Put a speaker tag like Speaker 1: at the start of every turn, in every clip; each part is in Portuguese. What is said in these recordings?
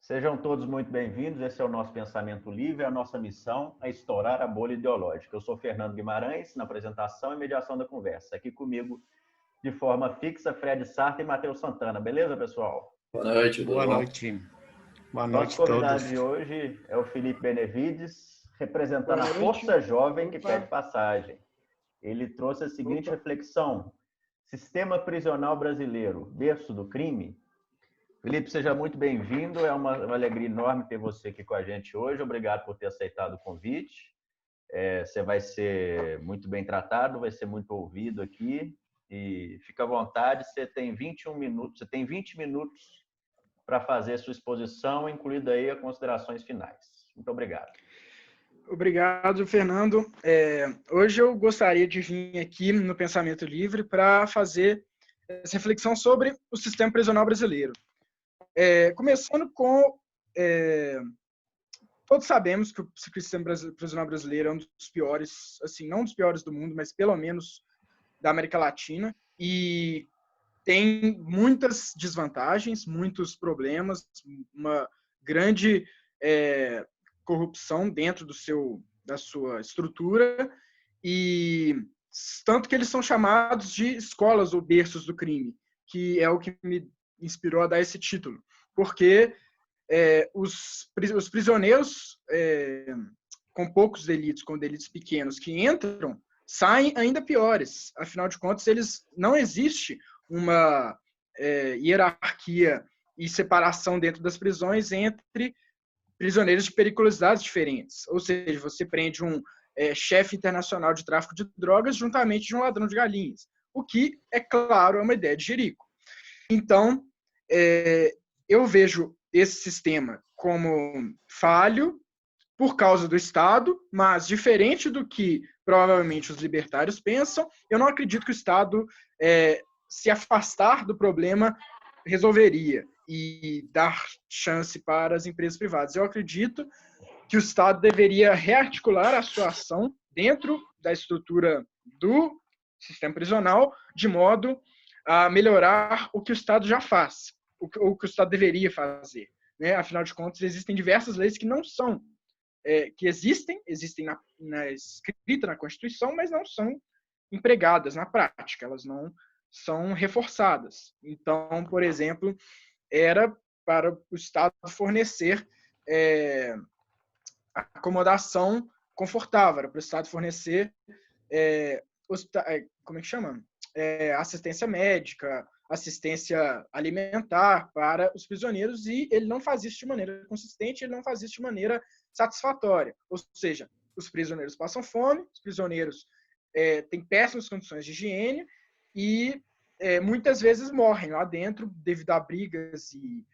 Speaker 1: Sejam todos muito bem-vindos. Esse é o nosso Pensamento Livre. A nossa missão é estourar a bolha ideológica. Eu sou Fernando Guimarães, na apresentação e mediação da conversa. Aqui comigo, de forma fixa, Fred Sarta e Matheus Santana. Beleza, pessoal?
Speaker 2: Boa noite, tudo
Speaker 3: Boa
Speaker 2: bom?
Speaker 3: noite. Boa
Speaker 1: Nosso
Speaker 3: noite a
Speaker 1: convidado
Speaker 3: todos.
Speaker 1: de hoje é o Felipe Benevides, representando
Speaker 3: Boa
Speaker 1: a
Speaker 3: noite.
Speaker 1: força jovem que
Speaker 3: Opa.
Speaker 1: pede passagem. Ele trouxe a seguinte reflexão: sistema prisional brasileiro, berço do crime? Felipe, seja muito bem-vindo. É uma alegria enorme ter você aqui com a gente hoje. Obrigado por ter aceitado o convite. Você vai ser muito bem tratado, vai ser muito ouvido aqui. E fica à vontade, você tem 21 minutos, você tem 20 minutos para fazer sua exposição, incluindo aí as considerações finais. Muito obrigado.
Speaker 3: Obrigado, Fernando. Hoje eu gostaria de vir aqui no Pensamento Livre para fazer essa reflexão sobre o sistema prisional brasileiro. Começando com... todos sabemos que o sistema prisional brasileiro é um dos piores, assim, não um dos piores do mundo, mas pelo menos da América Latina, e tem muitas desvantagens, muitos problemas, uma grande corrupção dentro da sua estrutura, e tanto que eles são chamados de escolas ou berços do crime, que é o que me inspirou a dar esse título, porque os prisioneiros com poucos delitos, com delitos pequenos, que entram, saem ainda piores. Afinal de contas, não existe uma hierarquia e separação dentro das prisões entre prisioneiros de periculosidades diferentes. Ou seja, você prende um chefe internacional de tráfico de drogas juntamente de um ladrão de galinhas, o que, é claro, é uma ideia de jerico. Então, eu vejo esse sistema como falho por causa do Estado, mas diferente do que provavelmente os libertários pensam, eu não acredito que o Estado se afastar do problema resolveria e dar chance para as empresas privadas. Eu acredito que o Estado deveria rearticular a sua ação dentro da estrutura do sistema prisional, de modo a melhorar o que o Estado já faz, o que o Estado deveria fazer. Né? Afinal de contas, existem diversas leis que não são, que existem na escrita na Constituição, mas não são empregadas na prática, elas não são reforçadas. Então, por exemplo, era para o Estado fornecer acomodação confortável, era para o Estado fornecer como é que chama? Assistência médica, assistência alimentar para os prisioneiros, e ele não faz isso de maneira consistente, ele não faz isso de maneira satisfatória. Ou seja, os prisioneiros passam fome, os prisioneiros têm péssimas condições de higiene e muitas vezes morrem lá dentro devido a brigas e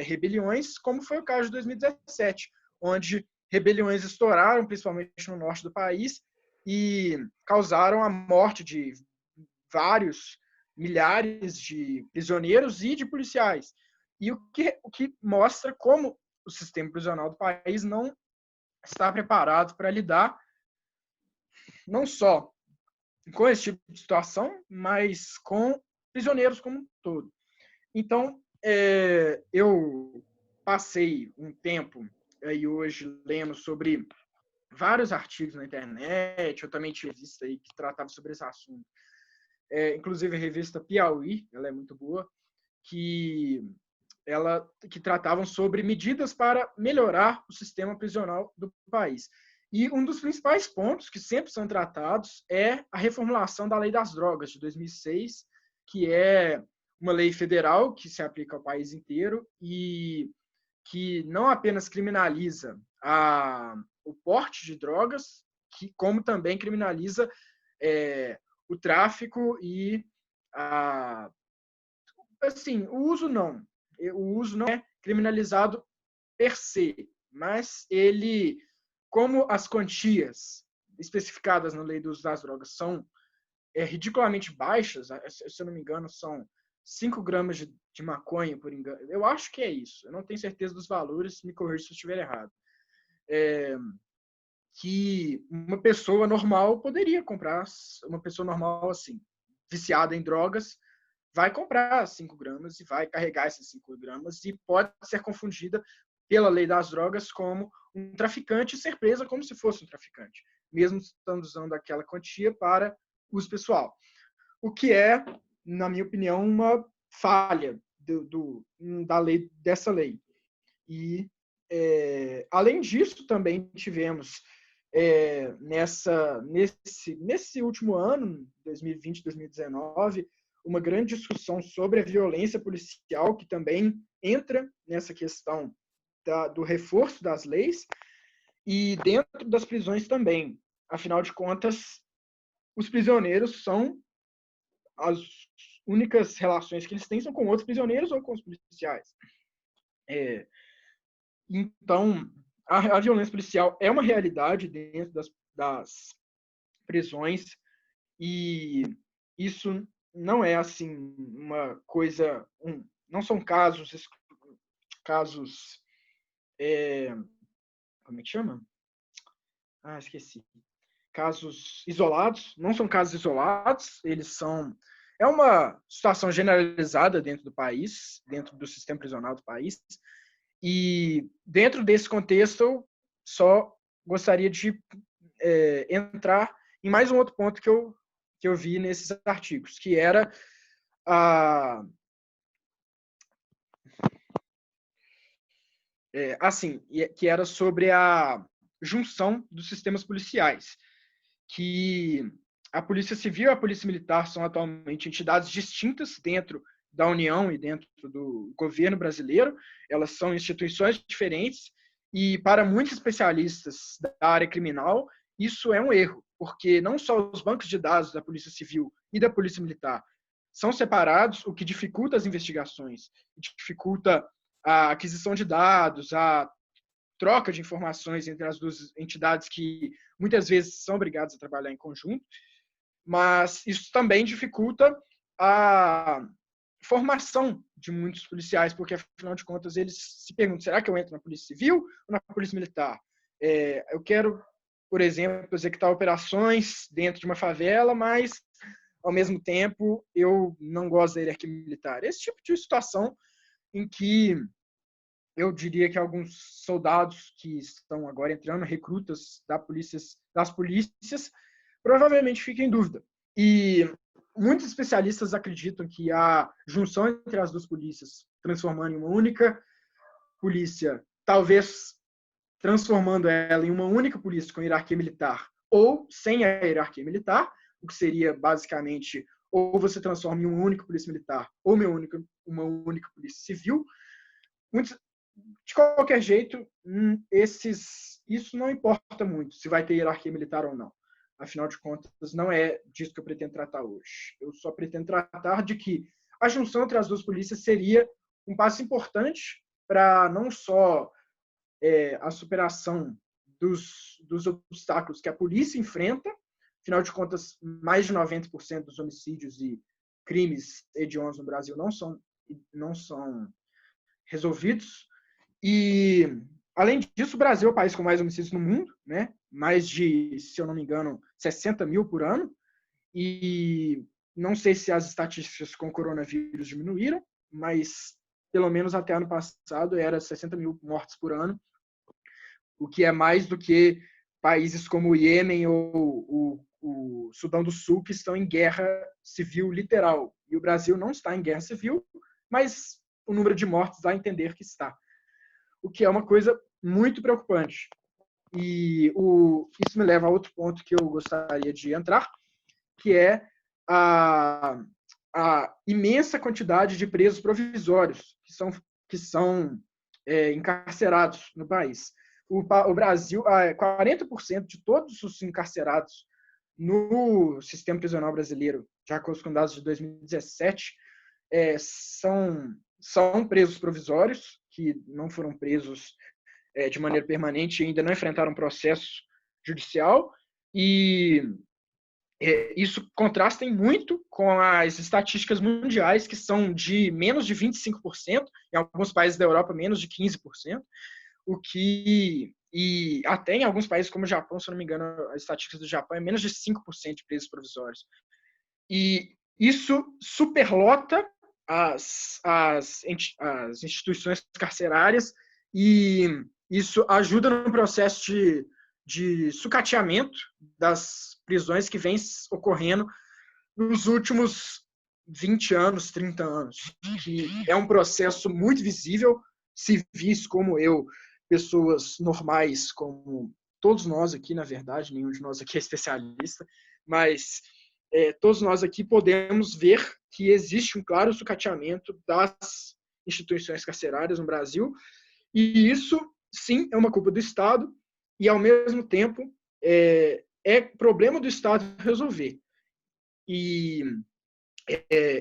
Speaker 3: rebeliões, como foi o caso de 2017, onde rebeliões estouraram, principalmente no norte do país, e causaram a morte de vários milhares de prisioneiros e de policiais. E o que mostra como o sistema prisional do país não está preparado para lidar não só com esse tipo de situação, mas com prisioneiros como um todo. Então, eu passei um tempo aí hoje lendo sobre vários artigos na internet, eu também tinha visto aí que tratava sobre esse assunto. Inclusive a revista Piauí, ela é muito boa, que tratavam sobre medidas para melhorar o sistema prisional do país. E um dos principais pontos que sempre são tratados é a reformulação da Lei das Drogas, de 2006, que é uma lei federal que se aplica ao país inteiro e que não apenas criminaliza o porte de drogas, como também criminaliza o tráfico e assim, o uso não. O uso não é criminalizado per se, mas ele, como as quantias especificadas na lei do uso das drogas são ridiculamente baixas, se eu não me engano, são 5 gramas de maconha, por engano. Eu acho que é isso. Eu não tenho certeza dos valores, me corrija se eu estiver errado. Que uma pessoa normal poderia comprar, uma pessoa normal, assim, viciada em drogas, vai comprar 5 gramas e vai carregar esses 5 gramas e pode ser confundida pela lei das drogas como um traficante e ser presa como se fosse um traficante, mesmo estando usando aquela quantia para uso pessoal. O que é, na minha opinião, uma falha da lei, dessa lei. E, além disso, também tivemos, nesse último ano, 2020, 2019, uma grande discussão sobre a violência policial, que também entra nessa questão do reforço das leis, e dentro das prisões também. Afinal de contas, os prisioneiros são as únicas relações que eles têm são com outros prisioneiros ou com os policiais. Então, a violência policial é uma realidade dentro das prisões, e isso não é assim uma coisa, não são casos como é que chama? Esqueci. Casos isolados, não são casos isolados, é uma situação generalizada dentro do país, dentro do sistema prisional do país, e dentro desse contexto eu só gostaria de entrar em mais um outro ponto que eu vi nesses artigos, que era que era sobre a junção dos sistemas policiais, que a Polícia Civil e a Polícia Militar são atualmente entidades distintas dentro da União e dentro do governo brasileiro. Elas são instituições diferentes e, para muitos especialistas da área criminal, isso é um erro, porque não só os bancos de dados da Polícia Civil e da Polícia Militar são separados, o que dificulta as investigações, dificulta a aquisição de dados, a troca de informações entre as duas entidades que muitas vezes são obrigadas a trabalhar em conjunto, mas isso também dificulta a formação de muitos policiais, porque, afinal de contas, eles se perguntam, será que eu entro na Polícia Civil ou na Polícia Militar? Eu quero, por exemplo, executar operações dentro de uma favela, mas, ao mesmo tempo, eu não gosto da hierarquia militar. Esse tipo de situação em que eu diria que alguns soldados que estão agora entrando, recrutas das polícias, provavelmente fiquem em dúvida. E muitos especialistas acreditam que a junção entre as duas polícias, transformando em uma única polícia, talvez transformando ela em uma única polícia com hierarquia militar, ou sem a hierarquia militar, o que seria basicamente ou você transforma em uma única polícia militar ou uma única polícia civil. De qualquer jeito, isso não importa muito, se vai ter hierarquia militar ou não. Afinal de contas, não é disso que eu pretendo tratar hoje. Eu só pretendo tratar de que a junção entre as duas polícias seria um passo importante para não só a superação dos obstáculos que a polícia enfrenta. Afinal de contas, mais de 90% dos homicídios e crimes hediondos no Brasil não são resolvidos. E, além disso, o Brasil é o país com mais homicídios no mundo, né? Mais de, se eu não me engano, 60 mil por ano. E não sei se as estatísticas com o coronavírus diminuíram, mas pelo menos até ano passado era 60 mil mortes por ano, o que é mais do que países como o Iêmen ou o Sudão do Sul, que estão em guerra civil literal. E o Brasil não está em guerra civil, mas o número de mortes dá a entender que está. O que é uma coisa muito preocupante. E isso me leva a outro ponto que eu gostaria de entrar, que é a imensa quantidade de presos provisórios que são encarcerados no país. O Brasil, 40% de todos os encarcerados no sistema prisional brasileiro, de acordo com dados de 2017, são presos provisórios, que não foram presos de maneira permanente e ainda não enfrentaram processo judicial, e isso contrasta muito com as estatísticas mundiais, que são de menos de 25%, em alguns países da Europa menos de 15%, e até em alguns países como o Japão, se eu não me engano, as estatísticas do Japão é menos de 5% de presos provisórios. E isso superlota as instituições carcerárias e isso ajuda no processo de sucateamento das prisões que vem ocorrendo nos últimos 20 anos, 30 anos, que é um processo muito visível, civis como eu, pessoas normais como todos nós aqui, na verdade, nenhum de nós aqui é especialista, mas todos nós aqui podemos ver que existe um claro sucateamento das instituições carcerárias no Brasil, e isso, sim, é uma culpa do Estado, e, ao mesmo tempo, é problema do Estado resolver. E,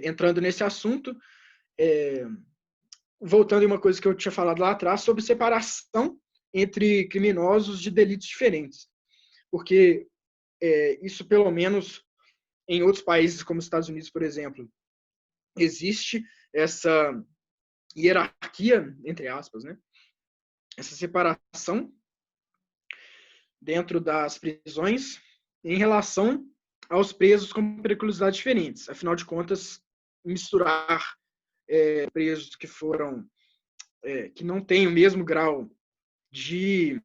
Speaker 3: entrando nesse assunto, voltando em uma coisa que eu tinha falado lá atrás, sobre separação entre criminosos de delitos diferentes. Porque isso, pelo menos em outros países, como os Estados Unidos, por exemplo, existe essa hierarquia, entre aspas, né? Essa separação dentro das prisões em relação aos presos com periculosidades diferentes. Afinal de contas, misturar presos que foram que não têm o mesmo grau de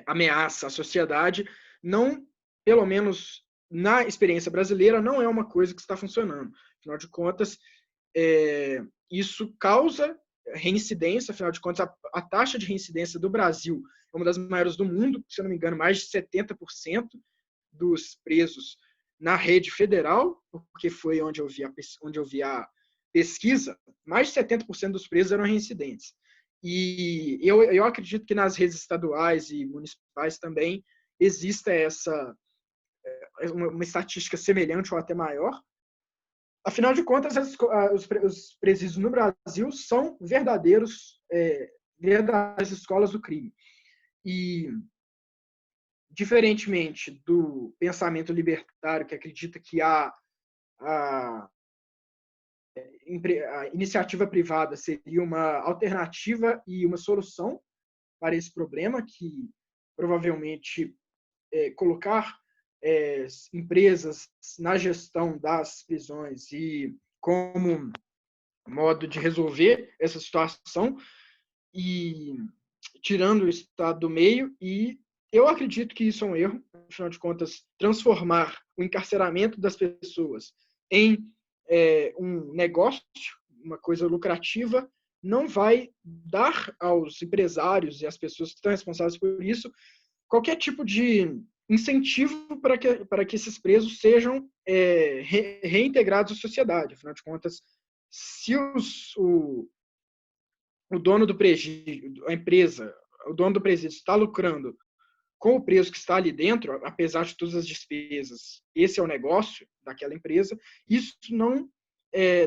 Speaker 3: ameaça à sociedade, não, pelo menos na experiência brasileira, não é uma coisa que está funcionando. Afinal de contas, isso causa reincidência. Afinal de contas, a taxa de reincidência do Brasil é uma das maiores do mundo, se eu não me engano, mais de 70% dos presos na rede federal, porque foi onde eu vi a pesquisa, mais de 70% dos presos eram reincidentes. E eu acredito que nas redes estaduais e municipais também exista uma estatística semelhante ou até maior. Afinal de contas, os presídios no Brasil são verdadeiras escolas do crime. E, diferentemente do pensamento libertário, que acredita que a iniciativa privada seria uma alternativa e uma solução para esse problema, que provavelmente colocar empresas na gestão das prisões e como modo de resolver essa situação e tirando o Estado do meio. E eu acredito que isso é um erro. Afinal de contas, transformar o encarceramento das pessoas em um negócio, uma coisa lucrativa, não vai dar aos empresários e às pessoas que estão responsáveis por isso qualquer tipo de incentivo para que esses presos sejam reintegrados à sociedade. Afinal de contas, se o dono do presídio, a empresa, o dono do presídio está lucrando com o preso que está ali dentro, apesar de todas as despesas, esse é o negócio daquela empresa, isso não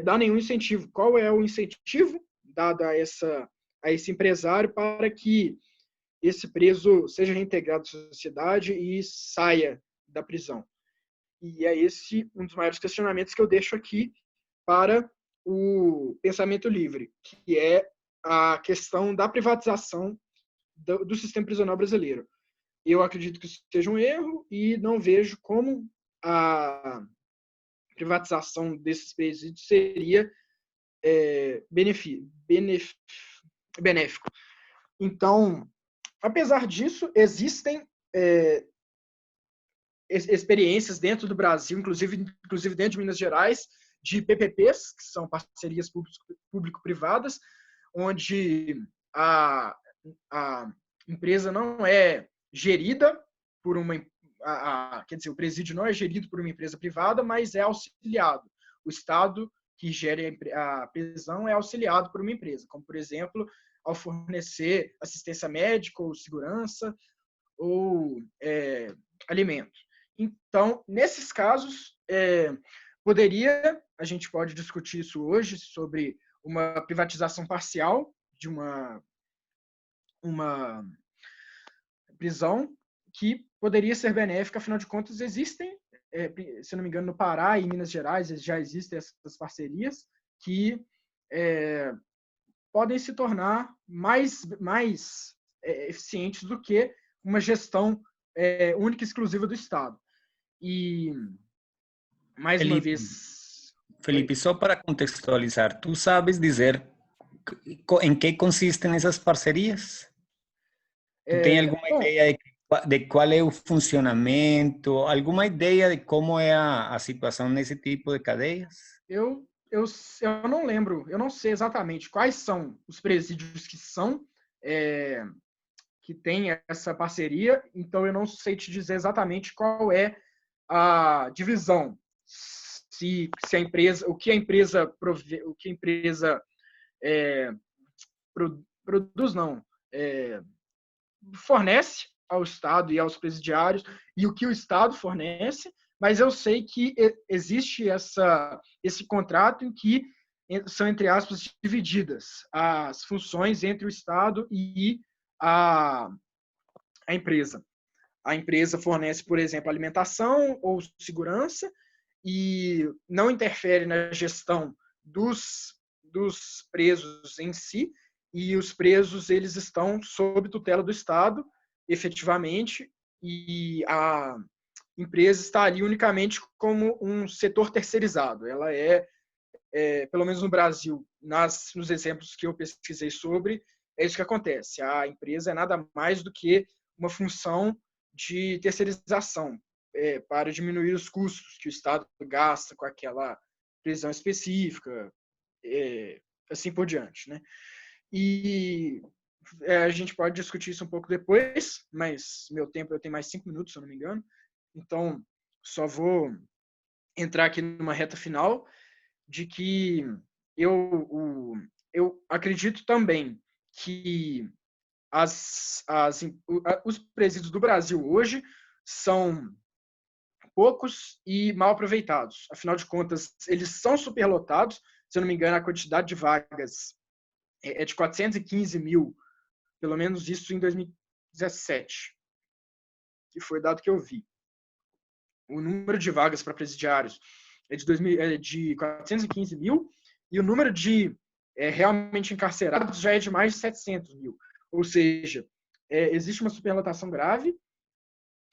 Speaker 3: dá nenhum incentivo. Qual é o incentivo dado a esse empresário para que esse preso seja reintegrado à sociedade e saia da prisão? E é esse um dos maiores questionamentos que eu deixo aqui para o pensamento livre, que é a questão da privatização do sistema prisional brasileiro. Eu acredito que isso seja um erro e não vejo como a privatização desses presídios seria benéfico. Então, apesar disso, existem experiências dentro do Brasil, inclusive dentro de Minas Gerais, de PPPs, que são parcerias público-privadas, onde a empresa não é gerida por quer dizer, o presídio não é gerido por uma empresa privada, mas é auxiliado. O Estado que gere a prisão é auxiliado por uma empresa, como, por exemplo, ao fornecer assistência médica ou segurança ou alimento. Então, nesses casos, a gente pode discutir isso hoje, sobre uma privatização parcial de uma prisão que poderia ser benéfica. Afinal de contas, existem, se não me engano, no Pará e em Minas Gerais já existem essas parcerias que podem se tornar mais eficientes do que uma gestão única e exclusiva do Estado. E, mais uma vez...
Speaker 2: Felipe, só para contextualizar, tu sabes dizer em que consistem essas parcerias? Tu tem alguma ideia de qual é o funcionamento? Alguma ideia de como é a situação nesse tipo de cadeias?
Speaker 3: Eu não lembro, eu não sei exatamente quais são os presídios que têm essa parceria, então eu não sei te dizer exatamente qual é a divisão, se a empresa, o que a empresa é, produz, não, fornece ao Estado e aos presidiários e o que o Estado fornece, mas eu sei que existe esse contrato em que são, entre aspas, divididas as funções entre o Estado e a empresa. A empresa fornece, por exemplo, alimentação ou segurança e não interfere na gestão dos presos em si, e os presos eles estão sob tutela do Estado, efetivamente, e a empresa está ali unicamente como um setor terceirizado. Ela pelo menos no Brasil, nos exemplos que eu pesquisei sobre, é isso que acontece. A empresa é nada mais do que uma função de terceirização para diminuir os custos que o Estado gasta com aquela prisão específica, assim por diante, né? E a gente pode discutir isso um pouco depois, mas eu tenho mais 5 minutos, se eu não me engano. Então, só vou entrar aqui numa reta final de que eu acredito também que os presídios do Brasil hoje são poucos e mal aproveitados. Afinal de contas, eles são superlotados. Se eu não me engano, a quantidade de vagas é de 415 mil, pelo menos isso em 2017, que foi o dado que eu vi. O número de vagas para presidiários é de 415 mil e o número de realmente encarcerados já é de mais de 700 mil. Ou seja, existe uma superlotação grave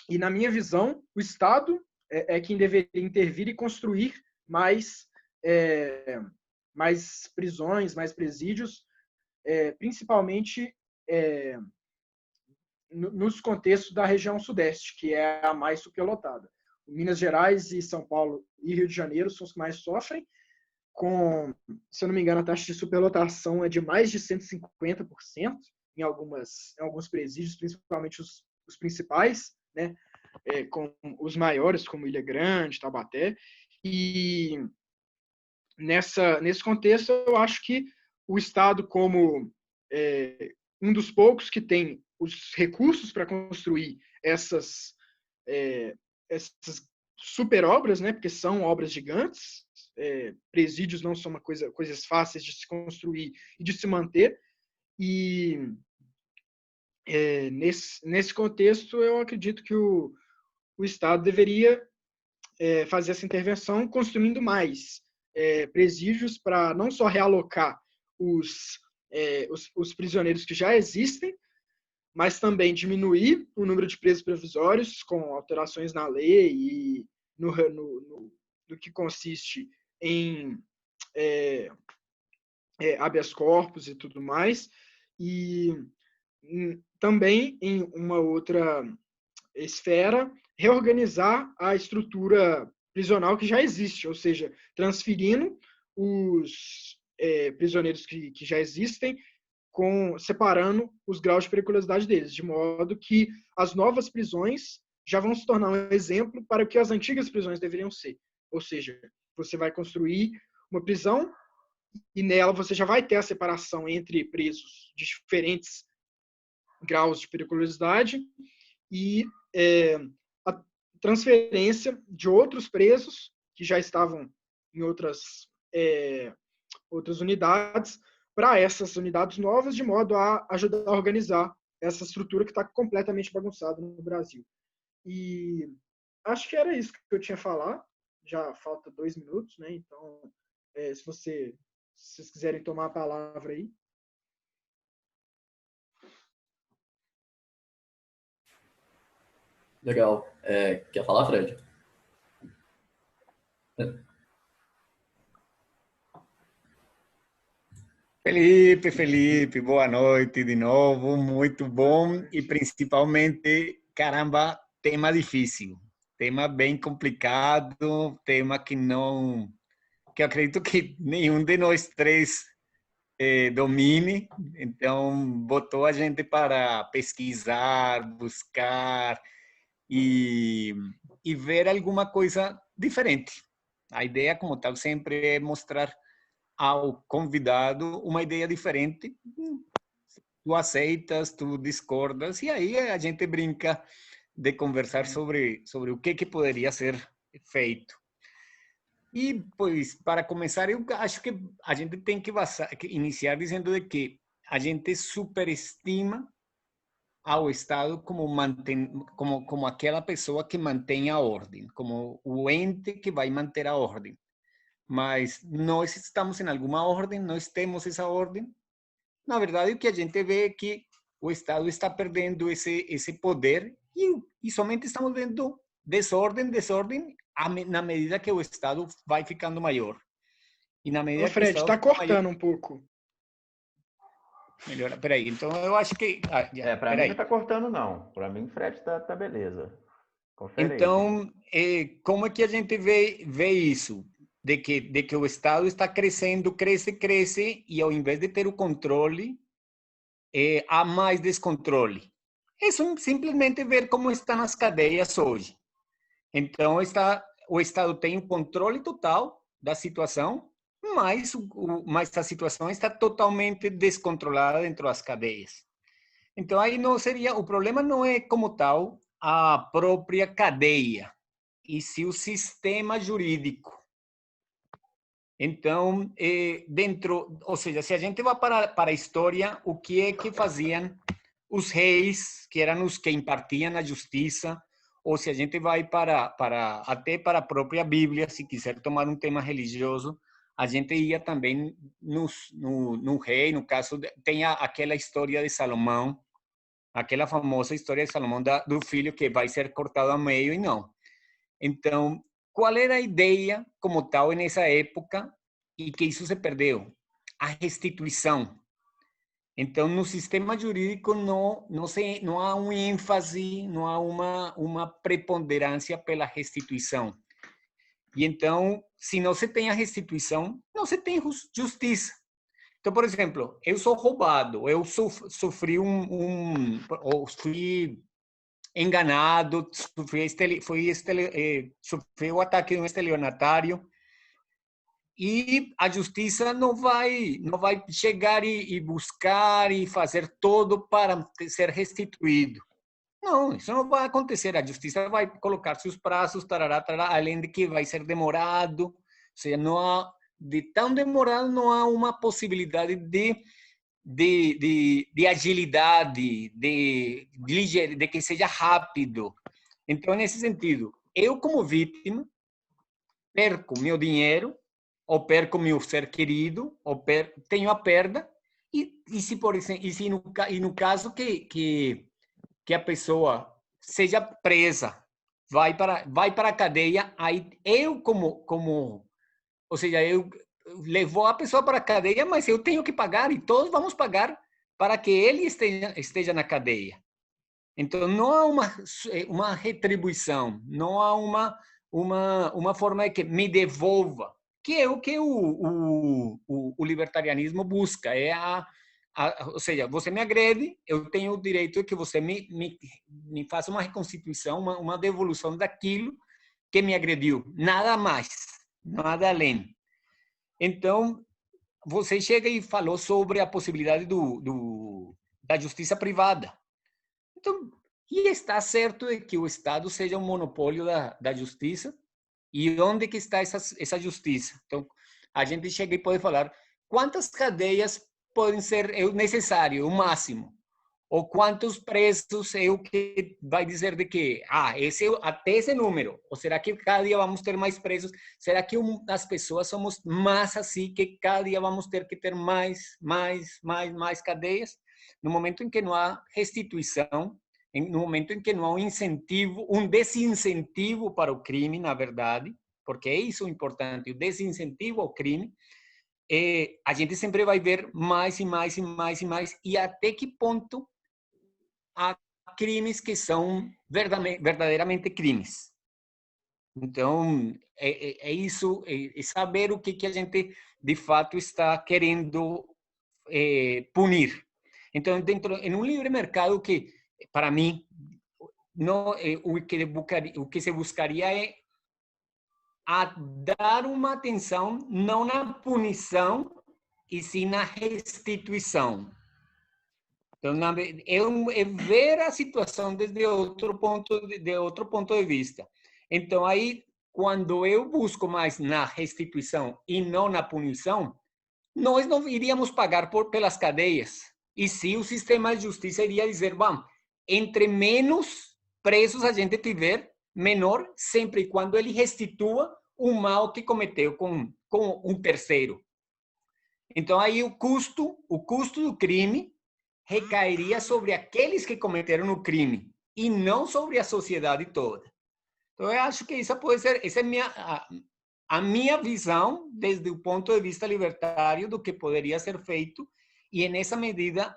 Speaker 3: e, na minha visão, o Estado é quem deveria intervir e construir mais prisões, mais presídios, principalmente nos contextos da região sudeste, que é a mais superlotada. Minas Gerais e São Paulo e Rio de Janeiro são os que mais sofrem, se eu não me engano, a taxa de superlotação é de mais de 150% em alguns presídios, principalmente os principais, né? Com os maiores, como Ilha Grande, Taubaté. E nesse contexto, eu acho que o Estado, como um dos poucos que tem os recursos para construir essas super obras, né? Porque são obras gigantes. Presídios não são coisas fáceis de se construir e de se manter. E nesse contexto, eu acredito que o Estado deveria fazer essa intervenção construindo mais presídios para não só realocar os prisioneiros que já existem, mas também diminuir o número de presos provisórios com alterações na lei e no que consiste em habeas corpus e tudo mais, e também em uma outra esfera, reorganizar a estrutura prisional que já existe, ou seja, transferindo os prisioneiros que já existem, separando os graus de periculosidade deles, de modo que as novas prisões já vão se tornar um exemplo para o que as antigas prisões deveriam ser. Ou seja, você vai construir uma prisão e nela você já vai ter a separação entre presos de diferentes graus de periculosidade e a transferência de outros presos que já estavam em outras unidades para essas unidades novas, de modo a ajudar a organizar essa estrutura que está completamente bagunçada no Brasil. E acho que era isso que eu tinha a falar. Já falta 2 minutos, né? Então, se vocês quiserem tomar a palavra aí.
Speaker 4: Legal. Quer falar, Fred?
Speaker 2: Felipe, boa noite de novo, muito bom e principalmente, caramba, tema difícil, tema bem complicado, tema que eu acredito que nenhum de nós três domine, então botou a gente para pesquisar, buscar e, e ver alguma coisa diferente. A ideia, como tal, sempre é mostrar ao convidado uma ideia diferente. Tu aceitas, tu discordas, e aí a gente brinca de conversar sobre o que poderia ser feito. E, pois, para começar, eu acho que a gente tem que iniciar dizendo de que a gente superestima ao Estado como aquela pessoa que mantém a ordem, como o ente que vai manter a ordem. Mas nós estamos em alguma ordem, nós temos essa ordem. Na verdade, o que a gente vê é que o Estado está perdendo esse poder e somente estamos vendo desordem na medida que o Estado vai ficando maior. E na medida
Speaker 3: Ô, Fred,
Speaker 2: que o
Speaker 3: tá
Speaker 2: Estado fica
Speaker 3: cortando
Speaker 2: maior,
Speaker 3: um pouco.
Speaker 2: melhora. Peraí, então eu acho que...
Speaker 1: Para mim não está cortando, não. Para mim, Fred, tá beleza. Confere aí.
Speaker 2: Então, como é que a gente vê isso? De que o Estado está crescendo, cresce, e ao invés de ter o controle, há mais descontrole. É simplesmente ver como estão as cadeias hoje. Então, o Estado tem o controle total da situação, mas a situação está totalmente descontrolada dentro das cadeias. Então, aí não seria, o problema não é como tal a própria cadeia, e sim o sistema jurídico. Então, ou seja, se a gente vai para a história, o que é que faziam os reis, que eram os que impartiam a justiça, ou se a gente vai até para a própria Bíblia, se quiser tomar um tema religioso, a gente ia também no rei, no caso, tem aquela história de Salomão, aquela famosa história de Salomão do filho que vai ser cortado ao meio e não. Então, qual era a ideia como tal nessa época e que isso se perdeu? A restituição. Então, no sistema jurídico não há um ênfase, não há uma preponderância pela restituição. E então, se não se tem a restituição, não se tem justiça. Então, por exemplo, eu sou roubado, eu sofri ou fui enganado, sofri o ataque de um estelionatário, e a justiça não vai chegar e buscar e fazer todo para ser restituído. Não, isso não vai acontecer. A justiça vai colocar seus prazos, tarará, além de que vai ser demorado. Ou seja, não há, de tão demorado, não há uma possibilidade de agilidade, de que seja rápido. Então, nesse sentido, eu como vítima perco meu dinheiro, ou perco meu ser querido, ou tenho a perda, se por exemplo, no caso que a pessoa seja presa, vai para a cadeia, aí eu ou seja, eu levou a pessoa para a cadeia, mas eu tenho que pagar e todos vamos pagar para que ele esteja na cadeia. Então, não há uma retribuição, não há uma forma de que me devolva, que é o que o libertarianismo busca. Ou seja, você me agrede, eu tenho o direito de que você me faça uma reconstituição, uma devolução daquilo que me agrediu. Nada mais, nada além. Então, você chega e falou sobre a possibilidade da justiça privada. Então, e está certo de que o Estado seja um monopólio da justiça? E onde que está essa justiça? Então, a gente chega e pode falar quantas cadeias podem ser necessário, o máximo? Ou quantos presos é o que vai dizer de que, até esse número? Ou será que cada dia vamos ter mais presos? Será que as pessoas somos mais assim que cada dia vamos ter que ter mais cadeias? No momento em que não há restituição, no momento em que não há um desincentivo para o crime, na verdade, porque é isso o importante, o desincentivo ao crime, a gente sempre vai ver mais e mais e mais e mais, e até que ponto há crimes que são verdadeiramente crimes. Então, é isso, é saber o que a gente, de fato, está querendo punir. Então, em um livre mercado que, para mim, não, o que se buscaria é a dar uma atenção não na punição, e sim na restituição. Então, é ver a situação desde outro ponto de vista. Então, aí, quando eu busco mais na restituição e não na punição, nós não iríamos pagar pelas cadeias. E sim, o sistema de justiça iria dizer, bom, entre menos presos a gente tiver, menor, sempre e quando ele restitua o mal que cometeu com um terceiro. Então, aí o custo do crime recairia sobre aqueles que cometeram o crime e não sobre a sociedade toda. Então, eu acho que essa é a minha visão desde o ponto de vista libertário do que poderia ser feito, e nessa medida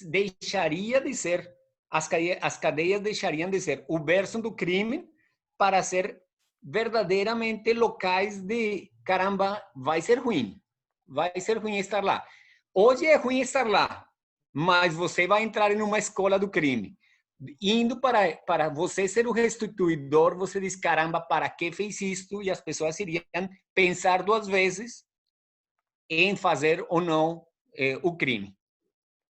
Speaker 2: deixaria de ser, as cadeias deixariam de ser o berço do crime para ser verdadeiramente locais de, caramba, vai ser ruim estar lá. Hoje é ruim estar lá, mas você vai entrar em uma escola do crime. Indo para você ser o restituidor, você diz, caramba, para que fez isto? E as pessoas iriam pensar duas vezes em fazer ou não o crime.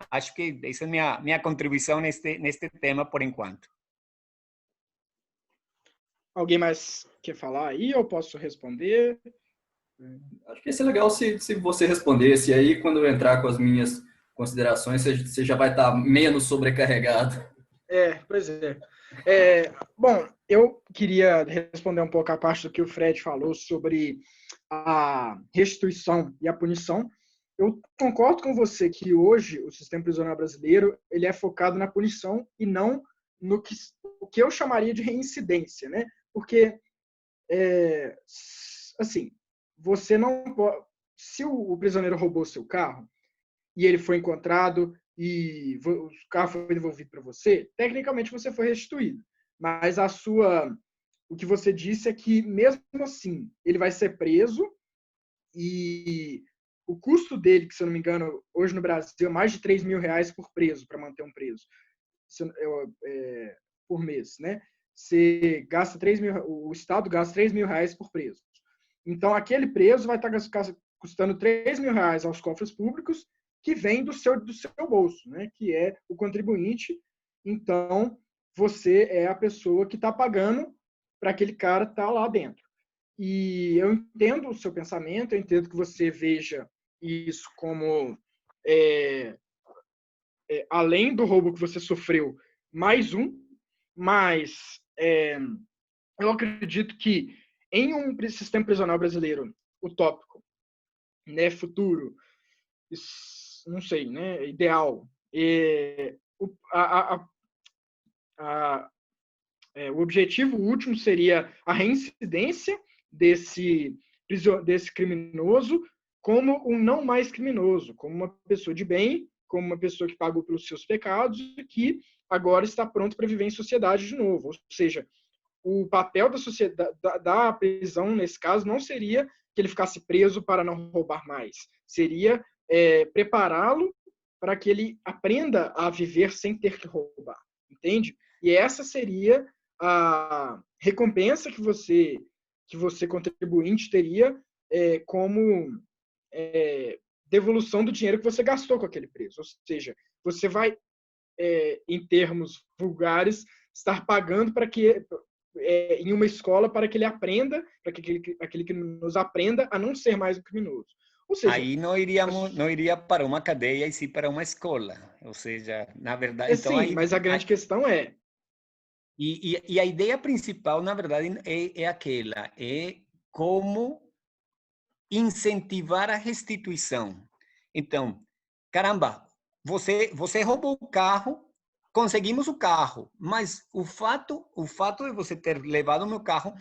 Speaker 2: Acho que essa é minha contribuição neste tema por enquanto.
Speaker 3: Alguém mais quer falar aí? Eu posso responder?
Speaker 4: Acho que ia ser legal se você respondesse. E aí, quando eu entrar com as minhas considerações, você já vai estar menos sobrecarregado.
Speaker 3: Pois é. Bom, eu queria responder um pouco a parte do que o Fred falou sobre a restituição e a punição. Eu concordo com você que hoje o sistema prisional brasileiro ele é focado na punição e não no que eu chamaria de reincidência, né? Porque, assim, você não pode... Se o prisioneiro roubou seu carro e ele foi encontrado e o carro foi devolvido para você, tecnicamente você foi restituído. Mas o que você disse é que, mesmo assim, ele vai ser preso e o custo dele, que se eu não me engano, hoje no Brasil, é mais de R$3 mil por preso, para manter um preso, por mês, né? Você gasta o Estado gasta R$3 mil por preso. Então, aquele preso vai estar custando R$3 mil aos cofres públicos, que vem do seu bolso, né? Que é o contribuinte. Então, você é a pessoa que está pagando para aquele cara estar lá dentro. E eu entendo o seu pensamento, eu entendo que você veja isso como, além do roubo que você sofreu, mais um, mas eu acredito que em um sistema prisional brasileiro utópico, né, futuro, não sei, né, ideal, o objetivo último seria a reincidência desse criminoso como um não mais criminoso, como uma pessoa de bem, como uma pessoa que pagou pelos seus pecados e que agora está pronto para viver em sociedade de novo. Ou seja, o papel da prisão, nesse caso, não seria que ele ficasse preso para não roubar mais. Seria prepará-lo para que ele aprenda a viver sem ter que roubar. Entende? E essa seria a recompensa que você contribuinte teria como devolução do dinheiro que você gastou com aquele preso. Ou seja, você vai, em termos vulgares, estar pagando para que em uma escola para que ele aprenda, para que aquele que nos aprenda a não ser mais um criminoso. Ou seja,
Speaker 2: aí não iria para uma cadeia e sim para uma escola. Ou seja, na verdade... Então,
Speaker 3: sim,
Speaker 2: aí,
Speaker 3: mas a grande questão é...
Speaker 2: E a ideia principal, na verdade, é aquela, é como incentivar a restituição. Então, caramba, você roubou o carro, conseguimos o carro, mas o fato de você ter levado o meu carro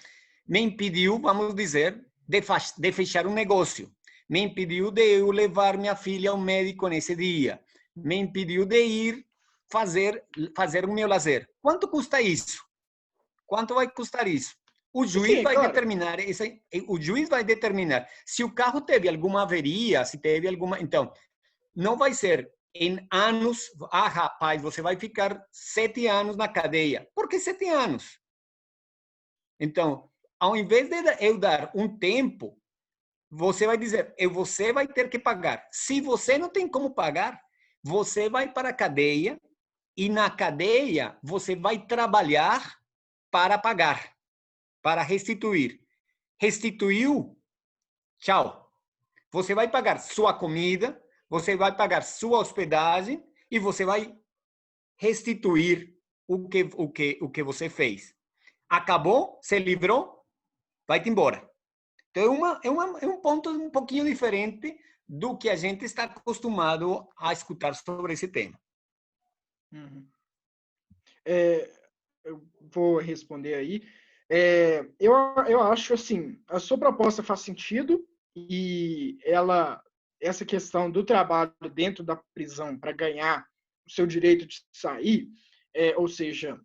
Speaker 2: me impediu, vamos dizer, de fechar um negócio. me impediu de eu levar minha filha ao médico nesse dia, me impediu de ir fazer o meu lazer. Quanto custa isso? Quanto vai custar isso? O juiz vai determinar, o juiz vai determinar se o carro teve alguma averia, se teve alguma... Então, não vai ser em anos, rapaz, você vai ficar 7 anos na cadeia. Por que 7 anos? Então, ao invés de eu dar um tempo, você vai dizer, você vai ter que pagar. Se você não tem como pagar, você vai para a cadeia e na cadeia você vai trabalhar para pagar, para restituir. Restituiu, tchau. Você vai pagar sua comida, você vai pagar sua hospedagem e você vai restituir o que você fez. Acabou, se livrou, vai-te embora. Então, é um ponto um pouquinho diferente do que a gente está acostumado a escutar sobre esse tema.
Speaker 3: Uhum. Eu vou responder aí. Eu acho assim, a sua proposta faz sentido e essa questão do trabalho dentro da prisão para ganhar o seu direito de sair, ou seja,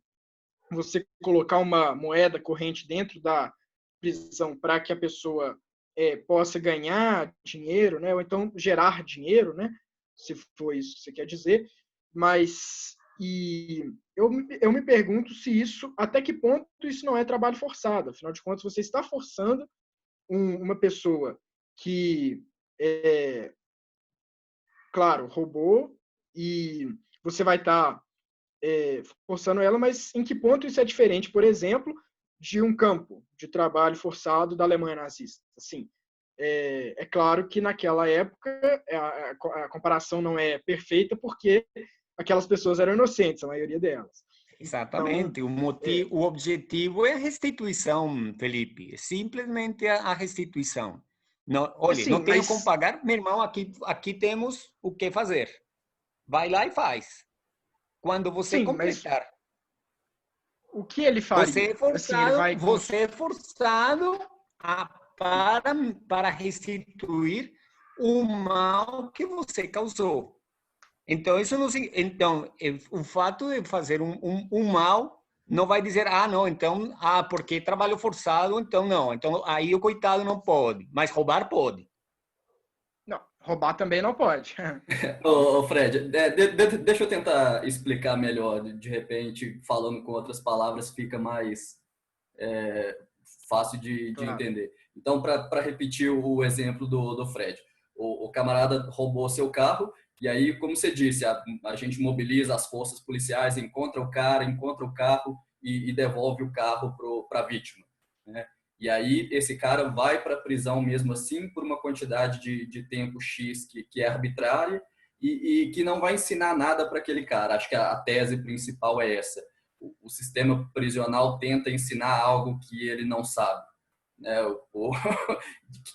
Speaker 3: você colocar uma moeda corrente dentro da prisão para que a pessoa possa ganhar dinheiro, né, ou então gerar dinheiro, né, se for isso que você quer dizer, mas eu me pergunto se isso, até que ponto isso não é trabalho forçado. Afinal de contas, você está forçando uma pessoa que, claro, roubou, e você vai estar forçando ela, mas em que ponto isso é diferente, por exemplo, de um campo de trabalho forçado da Alemanha nazista? Assim, é claro que naquela época a comparação não é perfeita, porque aquelas pessoas eram inocentes, a maioria delas.
Speaker 2: Exatamente. Então, o objetivo é a restituição, Felipe. É simplesmente a restituição. Não, olha, não tenho como pagar, meu irmão, aqui temos o que fazer. Vai lá e faz. Quando você completar.
Speaker 3: O que ele faria?
Speaker 2: Você é forçado para restituir o mal que você causou. Então, o fato de fazer um mal não vai dizer, porque trabalho forçado, então não. Então, aí o coitado não pode, mas roubar pode.
Speaker 3: Não, roubar também não pode.
Speaker 4: Ô, Fred, deixa eu tentar explicar melhor. De repente, falando com outras palavras, fica mais fácil de entender. Então, para repetir o exemplo do Fred, o camarada roubou seu carro, e aí, como você disse, a gente mobiliza as forças policiais, encontra o carro e devolve o carro para a vítima, né? E aí esse cara vai para a prisão mesmo assim por uma quantidade de tempo X que é arbitrária e que não vai ensinar nada para aquele cara. Acho que a tese principal é essa. O sistema prisional tenta ensinar algo que ele não sabe, né?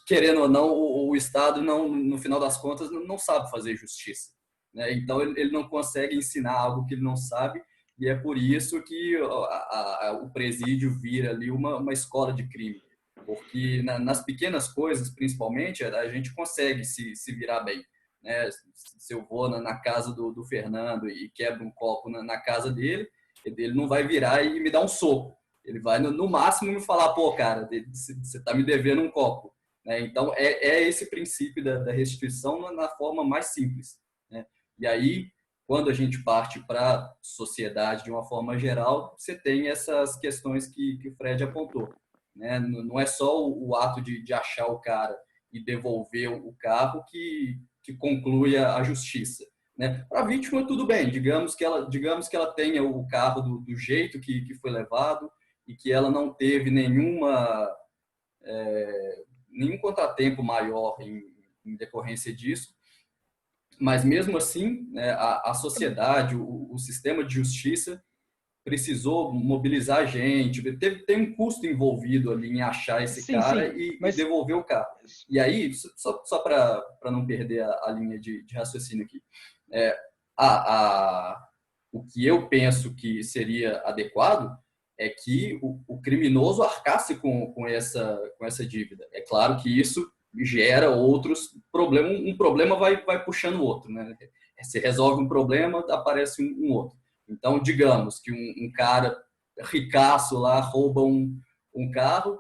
Speaker 4: Querendo ou não, o Estado, não, no final das contas, não sabe fazer justiça, né? Então, ele não consegue ensinar algo que ele não sabe, e é por isso que o presídio vira ali uma escola de crime. Porque nas pequenas coisas, principalmente, a gente consegue se virar bem, né? Se eu vou na casa do Fernando e quebro um copo na casa dele, ele não vai virar e me dar um soco. Ele vai, no máximo, me falar, pô, cara, você tá me devendo um copo, né? Então, é esse princípio da restituição na forma mais simples, né? E aí, quando a gente parte para a sociedade de uma forma geral, você tem essas questões que o Fred apontou, né? Não é só o ato de achar o cara e devolver o carro que conclui a justiça, né? Para a vítima, tudo bem, digamos que ela tenha o carro do jeito que foi levado, e que ela não teve nenhum contratempo maior em decorrência disso. Mas, mesmo assim, né, a sociedade, o sistema de justiça precisou mobilizar gente, tem um custo envolvido ali em achar esse cara e devolver o carro. E aí, só para não perder a linha de raciocínio aqui, o que eu penso que seria adequado é que o criminoso arcasse com essa dívida. É claro que isso gera outros problemas. Um problema vai puxando o outro, né? Se resolve um problema, aparece um outro. Então, digamos que um cara ricaço lá rouba um carro,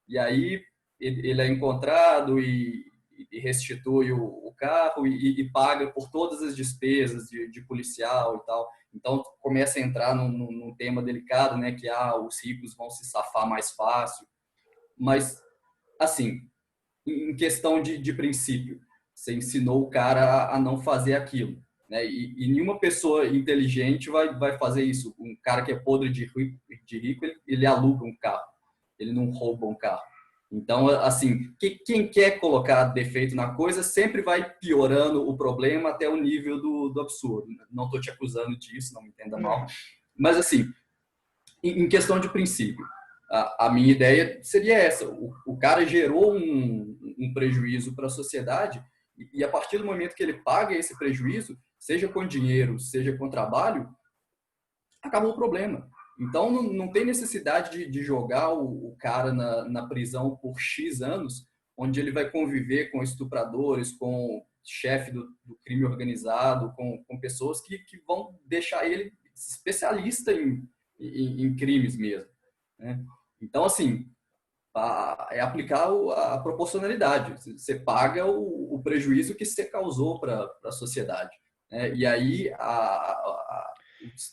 Speaker 4: e aí ele é encontrado e restitui o carro e paga por todas as despesas de policial e tal. Então, começa a entrar num tema delicado, né? Que os ricos vão se safar mais fácil. Mas, assim, em questão de princípio, você ensinou o cara a não fazer aquilo, né? E nenhuma pessoa inteligente vai fazer isso. Um cara que é podre de rico, ele aluga um carro, ele não rouba um carro. Então, assim, quem quer colocar defeito na coisa sempre vai piorando o problema até o nível do absurdo. Não estou te acusando disso, não me entenda mal. Mas, assim, em questão de princípio, a minha ideia seria essa. O cara gerou um prejuízo para a sociedade e a partir do momento que ele paga esse prejuízo, seja com dinheiro, seja com trabalho, acabou o problema. Então, não tem necessidade de jogar o cara na prisão por X anos, onde ele vai conviver com estupradores, com chefe do crime organizado, com pessoas que vão deixar ele especialista em crimes mesmo, né? Então, assim, é aplicar a proporcionalidade. Você paga o prejuízo que você causou para a sociedade, né? E aí,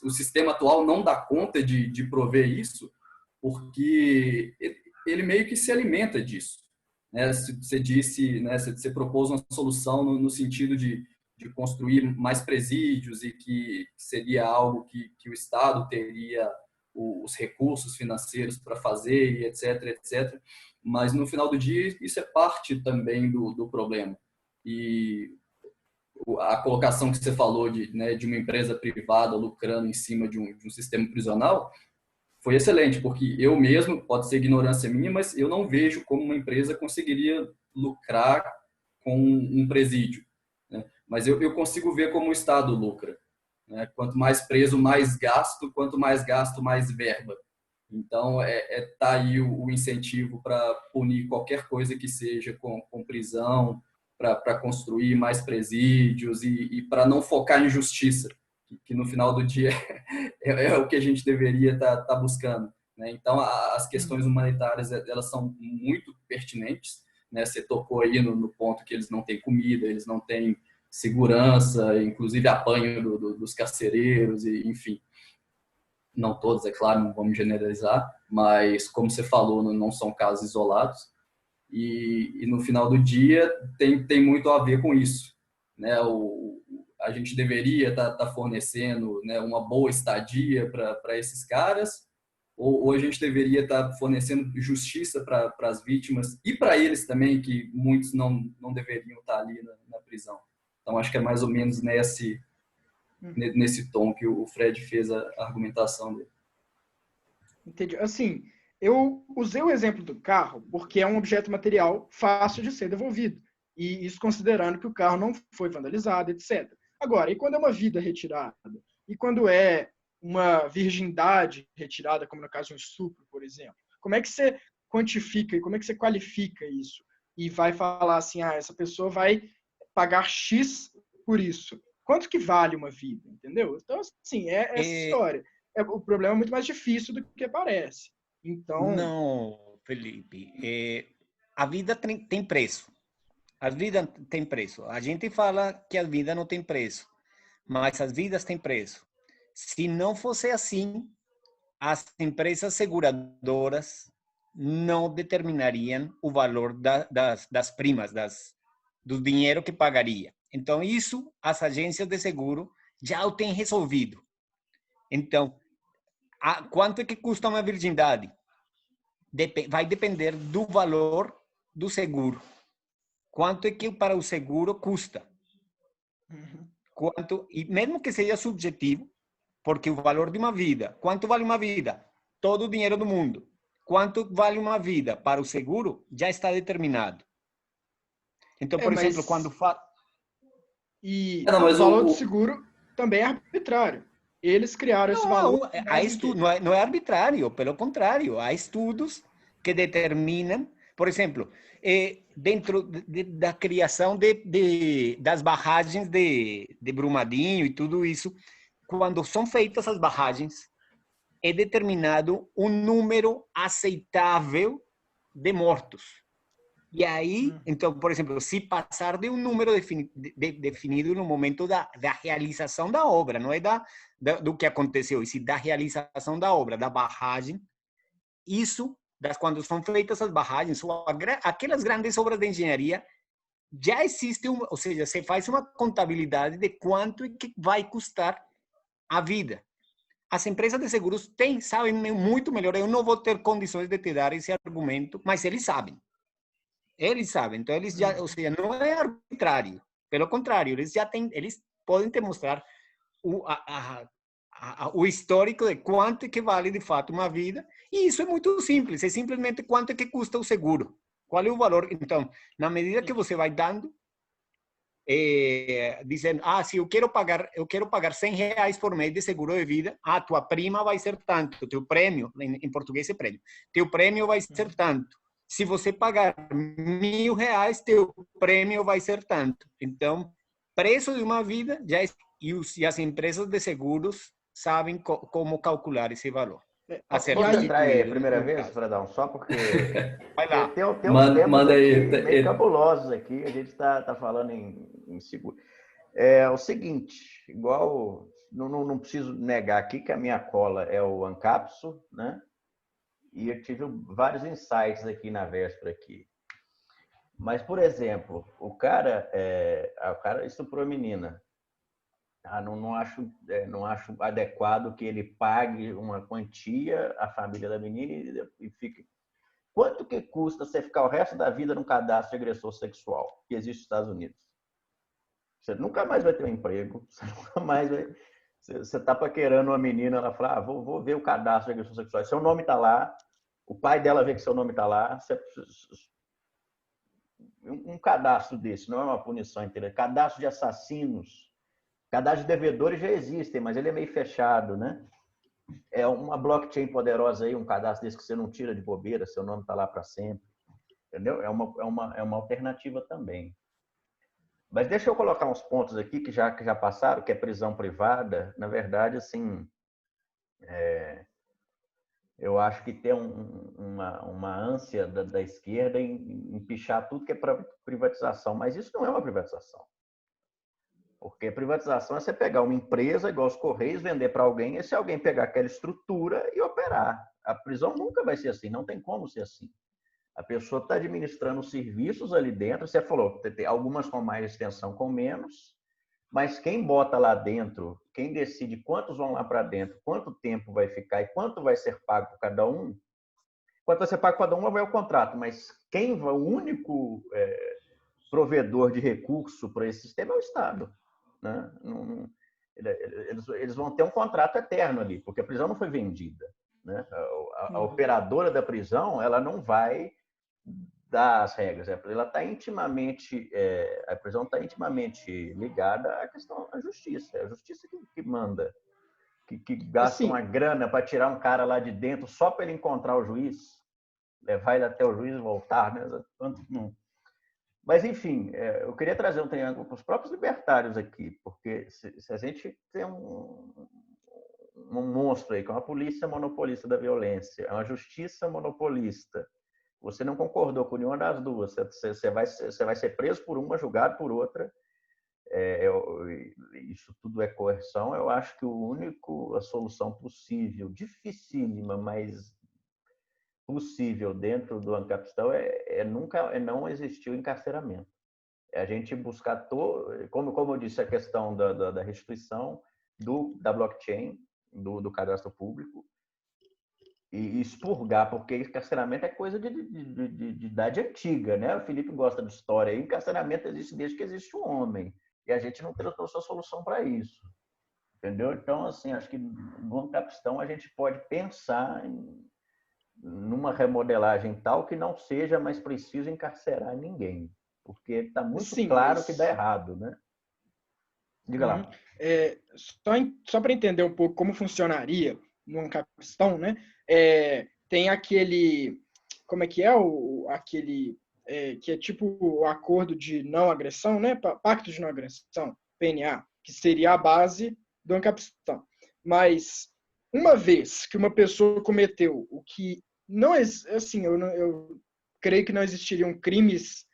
Speaker 4: o sistema atual não dá conta de prover isso, porque ele meio que se alimenta disso, né? Você disse, né, você propôs uma solução no sentido de construir mais presídios e que seria algo que o Estado teria os recursos financeiros para fazer, e etc, etc. Mas, no final do dia, isso é parte também do problema. E a colocação que você falou de uma empresa privada lucrando em cima de um sistema prisional foi excelente, porque eu mesmo, pode ser ignorância minha, mas eu não vejo como uma empresa conseguiria lucrar com um presídio, né? Mas eu consigo ver como o Estado lucra, né? Quanto mais preso, mais gasto, quanto mais gasto, mais verba. Então, tá aí o incentivo para punir qualquer coisa que seja com prisão, para construir mais presídios e para não focar em justiça, que no final do dia é o que a gente deveria estar buscando, né? Então, as questões humanitárias, elas são muito pertinentes, né? Você tocou aí no ponto que eles não têm comida, eles não têm segurança, inclusive apanho dos carcereiros, e, enfim. Não todos, é claro, não vamos generalizar, mas, como você falou, não são casos isolados. E no final do dia tem muito a ver com isso, né? A gente deveria estar fornecendo, né, uma boa estadia para esses caras, ou a gente deveria estar fornecendo justiça para as vítimas e para eles também, que muitos não deveriam estar ali na prisão. Então, acho que é mais ou menos nesse tom que o Fred fez a argumentação dele.
Speaker 3: Entendi. Assim, eu usei o exemplo do carro porque é um objeto material fácil de ser devolvido. E isso considerando que o carro não foi vandalizado, etc. Agora, e quando é uma vida retirada? E quando é uma virgindade retirada, como no caso de um estupro, por exemplo? Como é que você quantifica e como é que você qualifica isso? E vai falar assim, essa pessoa vai pagar X por isso. Quanto que vale uma vida, entendeu? Então, assim, essa história. O problema é muito mais difícil do que parece. Então...
Speaker 2: Não, Felipe. A vida tem preço. A vida tem preço. A gente fala que a vida não tem preço, mas as vidas têm preço. Se não fosse assim, as empresas seguradoras não determinariam o valor das primas, do dinheiro que pagaria. Então, isso as agências de seguro já o têm resolvido. Então, quanto é que custa uma virgindade? Vai depender do valor do seguro. Quanto é que para o seguro custa? E mesmo que seja subjetivo, porque o valor de uma vida, quanto vale uma vida? Todo o dinheiro do mundo. Quanto vale uma vida para o seguro já está determinado. Então, por exemplo, quando fala...
Speaker 3: E o valor do seguro também é arbitrário. Eles criaram esse valor.
Speaker 2: Não é arbitrário, pelo contrário. Há estudos que determinam, por exemplo, dentro da criação das barragens de Brumadinho e tudo isso, quando são feitas as barragens, é determinado um número aceitável de mortos. E aí, então, por exemplo, se passar de um número definido no momento da realização da obra, não é do que aconteceu, e se da realização da obra, da barragem, isso, quando são feitas as barragens, ou aquelas grandes obras de engenharia, já existe, ou seja, se faz uma contabilidade de quanto é que vai custar a vida. As empresas de seguros sabem muito melhor, eu não vou ter condições de te dar esse argumento, mas eles sabem. Eles sabem, então eles já, ou seja, não é arbitrário. Pelo contrário, eles podem te mostrar o histórico de quanto é que vale de fato uma vida, e isso é muito simples, é simplesmente quanto é que custa o seguro, qual é o valor. Então, na medida que você vai dando, dizendo, se eu quero pagar R$100 por mês de seguro de vida, tua prima vai ser tanto, teu prêmio, em português é prêmio, teu prêmio vai ser tanto. Se você pagar R$1.000, teu prêmio vai ser tanto. Então, preço de uma vida, e as empresas de seguros sabem como calcular esse valor.
Speaker 1: Posso entrar aí a primeira vez, Fredão? Só porque
Speaker 2: vai lá.
Speaker 1: Tem uns temas aqui meio cabulosos aqui, a gente está falando em seguro. É o seguinte, igual, não preciso negar aqui que a minha cola é o Ancapso, né? E eu tive vários insights aqui na véspera aqui. Mas, por exemplo, o cara estuprou a menina. Não acho adequado que ele pague uma quantia à família da menina e fique... Quanto que custa você ficar o resto da vida num cadastro de agressor sexual que existe nos Estados Unidos? Você nunca mais vai ter um emprego, você nunca mais vai... Você está paquerando uma menina, ela fala, vou ver o cadastro de agressor sexual. Seu nome está lá, o pai dela vê que seu nome está lá. Um cadastro desse não é uma punição inteira. Cadastro de assassinos, cadastro de devedores já existem, mas ele é meio fechado, né? É uma blockchain poderosa aí, um cadastro desse que você não tira de bobeira, seu nome está lá para sempre. Entendeu? É uma alternativa também. Mas deixa eu colocar uns pontos aqui que já passaram, que é prisão privada. Na verdade, assim, eu acho que tem uma ânsia da esquerda em pichar tudo que é privatização. Mas isso não é uma privatização. Porque privatização é você pegar uma empresa, igual os Correios, vender para alguém, e se alguém pegar aquela estrutura e operar. A prisão nunca vai ser assim, não tem como ser assim. A pessoa está administrando serviços ali dentro, você falou, algumas com mais extensão, com menos, mas quem bota lá dentro, quem decide quantos vão lá para dentro, quanto tempo vai ficar e quanto vai ser pago por cada um, quanto vai ser pago por cada um vai o contrato, mas o único provedor de recurso para esse sistema é o Estado. Né? Eles vão ter um contrato eterno ali, porque a prisão não foi vendida. Né? A operadora da prisão, ela não vai dar as regras. Ela está intimamente, a prisão está intimamente ligada à questão da justiça. É a justiça que manda, que gasta uma grana para tirar um cara lá de dentro só para ele encontrar o juiz, levar ele até o juiz e voltar. Né? Mas, enfim, eu queria trazer um triângulo para os próprios libertários aqui, porque se a gente tem um monstro aí, que é uma polícia monopolista da violência, é uma justiça monopolista, você não concordou com nenhuma das duas, você vai ser preso por uma, julgado por outra, isso tudo é coerção. Eu acho que a solução possível, dificílima, mas possível dentro do Ancapistão é não existir o encarceramento. É a gente buscar, como eu disse, a questão da restituição da blockchain, do cadastro público, e expurgar, porque encarceramento é coisa de idade antiga, né? O Felipe gosta de história. E encarceramento existe desde que existe um homem. E a gente não trouxe a solução para isso. Entendeu? Então, assim, acho que no Ancapistão a gente pode pensar numa remodelagem tal que não seja mais preciso encarcerar ninguém. Porque está muito claro que dá errado, né? Diga lá.
Speaker 3: Só para entender um pouco como funcionaria no Ancapistão, né? Tem aquele... Como é que é? Aquele que é tipo o acordo de não agressão, né? Pacto de não agressão, PNA, que seria a base do Ancapistão. Mas uma vez que uma pessoa cometeu o que não é assim, eu creio que não existiriam crimes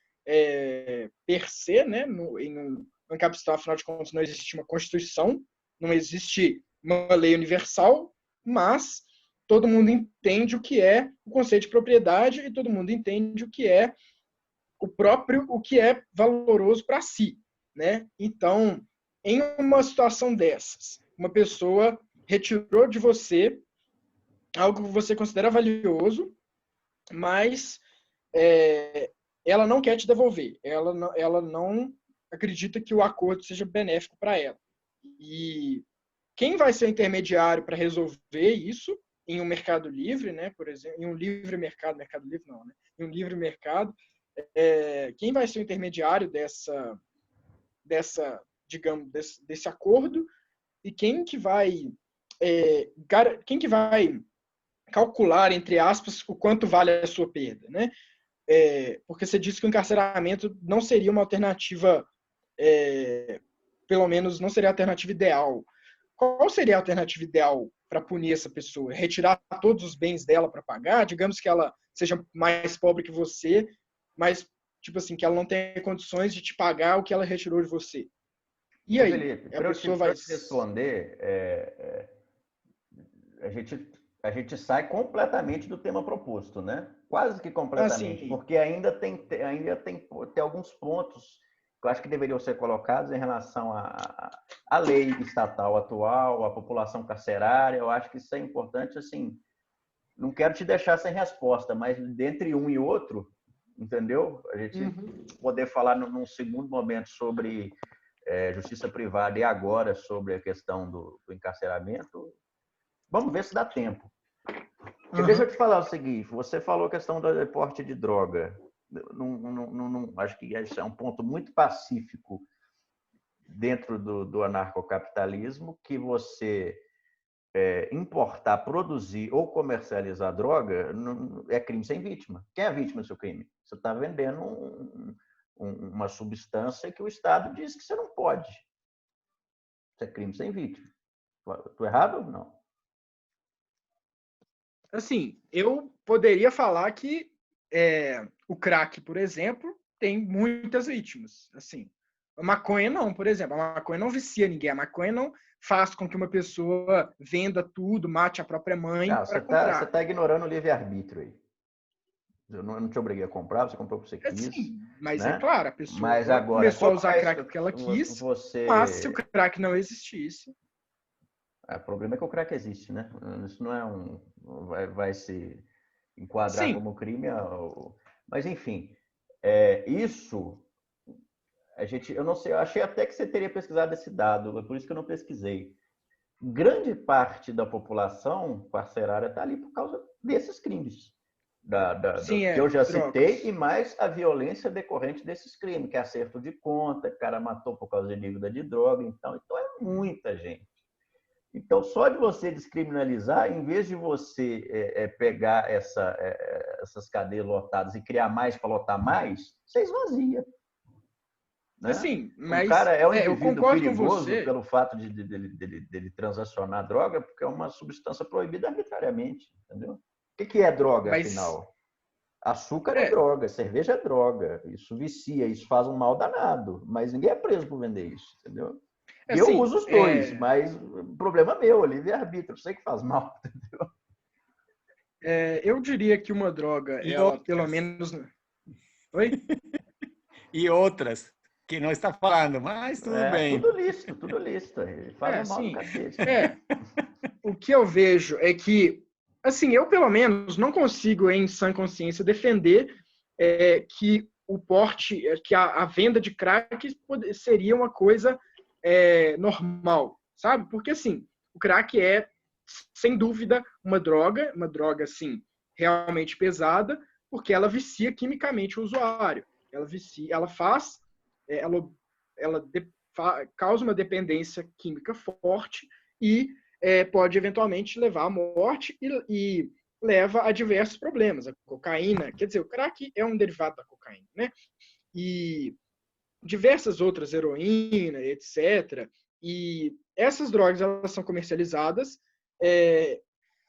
Speaker 3: per se, né? Em um Ancapistão, afinal de contas, não existe uma Constituição, não existe uma lei universal, mas todo mundo entende o que é o conceito de propriedade e todo mundo entende o que é o que é valoroso para si, né? Então, em uma situação dessas, uma pessoa retirou de você algo que você considera valioso, mas ela não quer te devolver. Ela não acredita que o acordo seja benéfico para ela. E quem vai ser o intermediário para resolver isso em um mercado livre, né? Por exemplo, em um livre mercado livre não, né? Em um livre mercado, quem vai ser o intermediário digamos, desse acordo e quem que vai calcular, entre aspas, o quanto vale a sua perda, né? Porque você disse que o encarceramento não seria uma alternativa, pelo menos não seria a alternativa ideal. Qual seria a alternativa ideal para punir essa pessoa? Retirar todos os bens dela para pagar? Digamos que ela seja mais pobre que você, mas, tipo assim, que ela não tenha condições de te pagar o que ela retirou de você. E aí?
Speaker 1: Felipe, para eu te responder, a gente sai completamente do tema proposto, né? Quase que completamente, porque ainda tem alguns pontos que eu acho que deveriam ser colocados em relação à lei estatal atual, à população carcerária. Eu acho que isso é importante, assim, não quero te deixar sem resposta, mas dentre um e outro, entendeu? A gente poder falar num segundo momento sobre justiça privada e agora sobre a questão do encarceramento. Vamos ver se dá tempo. Porque deixa eu te falar o seguinte, você falou a questão do porte de droga. Acho que esse é um ponto muito pacífico dentro do anarcocapitalismo, que você importar, produzir ou comercializar droga é crime sem vítima. Quem é a vítima do seu crime? Você está vendendo uma substância que o Estado diz que você não pode. Isso é crime sem vítima. Estou errado ou não?
Speaker 3: Assim, eu poderia falar que o crack, por exemplo, tem muitas vítimas. Assim, a maconha não, por exemplo. A maconha não vicia ninguém. A maconha não faz com que uma pessoa venda tudo, mate a própria mãe para comprar.
Speaker 1: Você está ignorando o livre-arbítrio aí. Eu não te obriguei a comprar, você comprou porque você quis.
Speaker 3: Sim, mas
Speaker 1: né?
Speaker 3: É claro, a pessoa
Speaker 1: agora,
Speaker 3: começou a usar crack porque ela quis, mas se o crack não existisse...
Speaker 1: O problema é que o crack existe, né? Isso não é vai se enquadrar como crime. Mas, enfim, isso... eu não sei, eu achei até que você teria pesquisado esse dado, é por isso que eu não pesquisei. Grande parte da população carcerária está ali por causa desses crimes. Que eu já citei, e mais a violência decorrente desses crimes, que é acerto de conta, o cara matou por causa de dívida de droga, então é muita gente. Então, só de você descriminalizar, em vez de você pegar essas cadeias lotadas e criar mais para lotar mais, você esvazia. Né?
Speaker 3: Assim, mas
Speaker 1: o cara é um indivíduo
Speaker 3: perigoso
Speaker 1: pelo fato dele transacionar droga, porque é uma substância proibida arbitrariamente, entendeu? O que é droga, afinal? Açúcar é droga, cerveja é droga. Isso vicia, isso faz um mal danado. Mas ninguém é preso por vender isso, entendeu? Eu uso os dois, mas o problema é meu, livre-arbítrio. Eu sei que faz mal, entendeu?
Speaker 3: Eu diria que uma droga, ela pelo menos... Oi?
Speaker 2: E outras que não está falando, mas tudo bem.
Speaker 1: Tudo lícito. Faz mal no cacete.
Speaker 3: O que eu vejo é que, assim, eu pelo menos não consigo, em sã consciência, defender que o porte, que a venda de crack seria uma coisa normal, sabe? Porque, assim, o crack é, sem dúvida, uma droga, assim, realmente pesada, porque ela vicia quimicamente o usuário. Ela vicia, ela faz, causa uma dependência química forte e pode eventualmente levar à morte. E leva a diversos problemas. A cocaína, quer dizer, o crack é um derivado da cocaína, né? E diversas outras, heroína, etc. E essas drogas, elas são comercializadas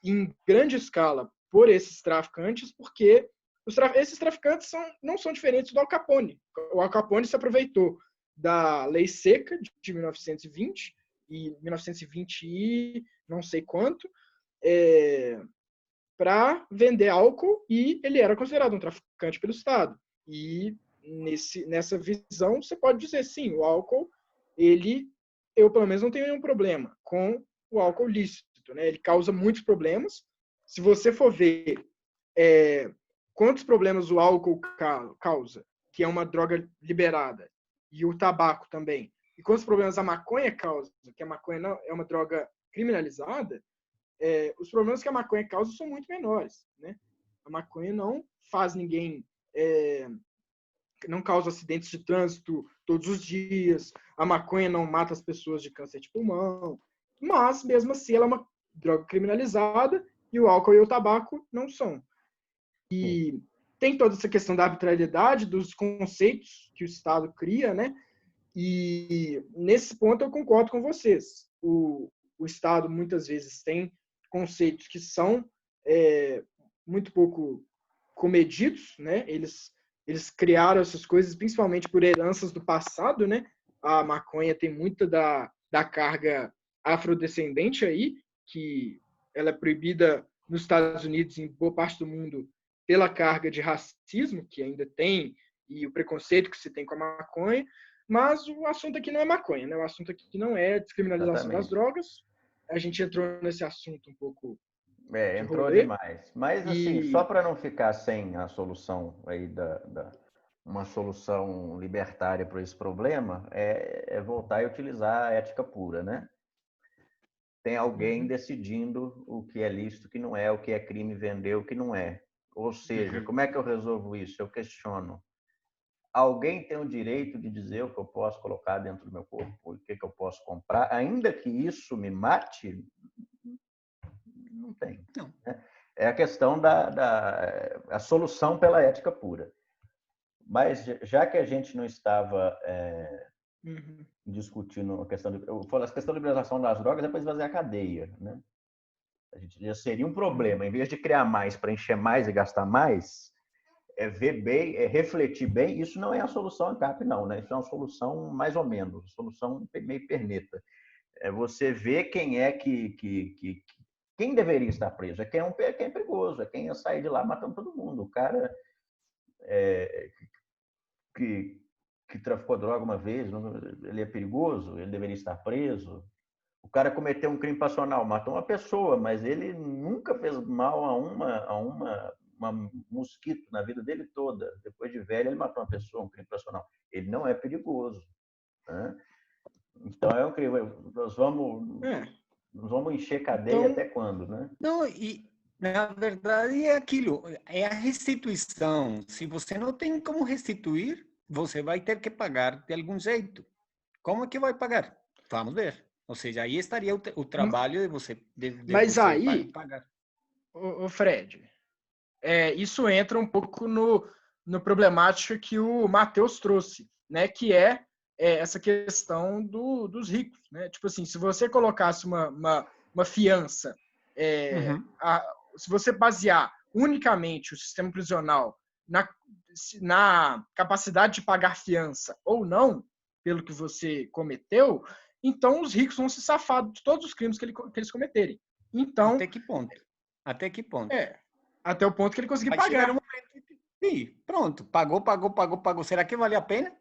Speaker 3: em grande escala por esses traficantes, porque esses traficantes não são diferentes do Al Capone. O Al Capone se aproveitou da lei seca de 1920 e 1920 e não sei quanto, para vender álcool, e ele era considerado um traficante pelo Estado. E nessa visão, você pode dizer, sim, o álcool, eu pelo menos não tenho nenhum problema com o álcool lícito, né? Ele causa muitos problemas. Se você for ver quantos problemas o álcool causa, que é uma droga liberada, e o tabaco também, e quantos problemas a maconha causa, que a maconha não é uma droga criminalizada, os problemas que a maconha causa são muito menores, né? A maconha não faz ninguém, não causa acidentes de trânsito todos os dias, a maconha não mata as pessoas de câncer de pulmão, mas mesmo assim ela é uma droga criminalizada e o álcool e o tabaco não são. E tem toda essa questão da arbitrariedade, dos conceitos que o Estado cria, né? E nesse ponto eu concordo com vocês. O Estado muitas vezes tem conceitos que são muito pouco comedidos, né? Eles criaram essas coisas principalmente por heranças do passado, né? A maconha tem muita da carga afrodescendente aí, que ela é proibida nos Estados Unidos e em boa parte do mundo pela carga de racismo que ainda tem e o preconceito que se tem com a maconha, mas o assunto aqui não é maconha, né? O assunto aqui não é descriminalização das drogas. A gente entrou nesse assunto um pouco.
Speaker 1: Entrou demais. Mas, assim, só para não ficar sem a solução aí uma solução libertária para esse problema, é voltar e utilizar a ética pura, né? Tem alguém decidindo o que é lícito, o que não é, o que é crime vender, o que não é. Ou seja, como é que eu resolvo isso? Eu questiono. Alguém tem o direito de dizer o que eu posso colocar dentro do meu corpo, o que eu posso comprar, ainda que isso me mate? Não tem. Não. É a questão a solução pela ética pura. Mas já que a gente não estava discutindo a questão da liberalização das drogas, é para esvaziar a cadeia, né? A gente já seria um problema. Em vez de criar mais para encher mais e gastar mais, ver bem, refletir bem. Isso não é a solução ANCAP, não, né? Isso é uma solução mais ou menos, solução meio perneta. É você ver quem é quem deveria estar preso. Quem é perigoso, é quem ia sair de lá matando todo mundo. O cara que traficou droga uma vez, ele é perigoso, ele deveria estar preso. O cara cometeu um crime passional, matou uma pessoa, mas ele nunca fez mal a uma mosquito na vida dele toda. Depois de velho, ele matou uma pessoa, um crime passional. Ele não é perigoso, né? Então, é um crime. Nós vamos encher cadeia até quando, né?
Speaker 2: Não, e na verdade é aquilo, é a restituição. Se você não tem como restituir, você vai ter que pagar de algum jeito. Como é que vai pagar? Vamos ver. Ou seja, aí estaria o trabalho de você
Speaker 3: Mas aí,
Speaker 2: pagar.
Speaker 3: O Fred, isso entra um pouco no problemática que o Matheus trouxe, né? Que é essa questão dos ricos, né? Tipo assim, se você colocasse uma fiança, se você basear unicamente o sistema prisional na capacidade de pagar fiança ou não, pelo que você cometeu, então os ricos vão se safar de todos os crimes que eles cometerem. Então,
Speaker 2: até que ponto? Até que ponto?
Speaker 3: Até o ponto que ele conseguir
Speaker 2: vai
Speaker 3: pagar.
Speaker 2: Chegar um momento que, pronto, pagou. Será que vale a pena?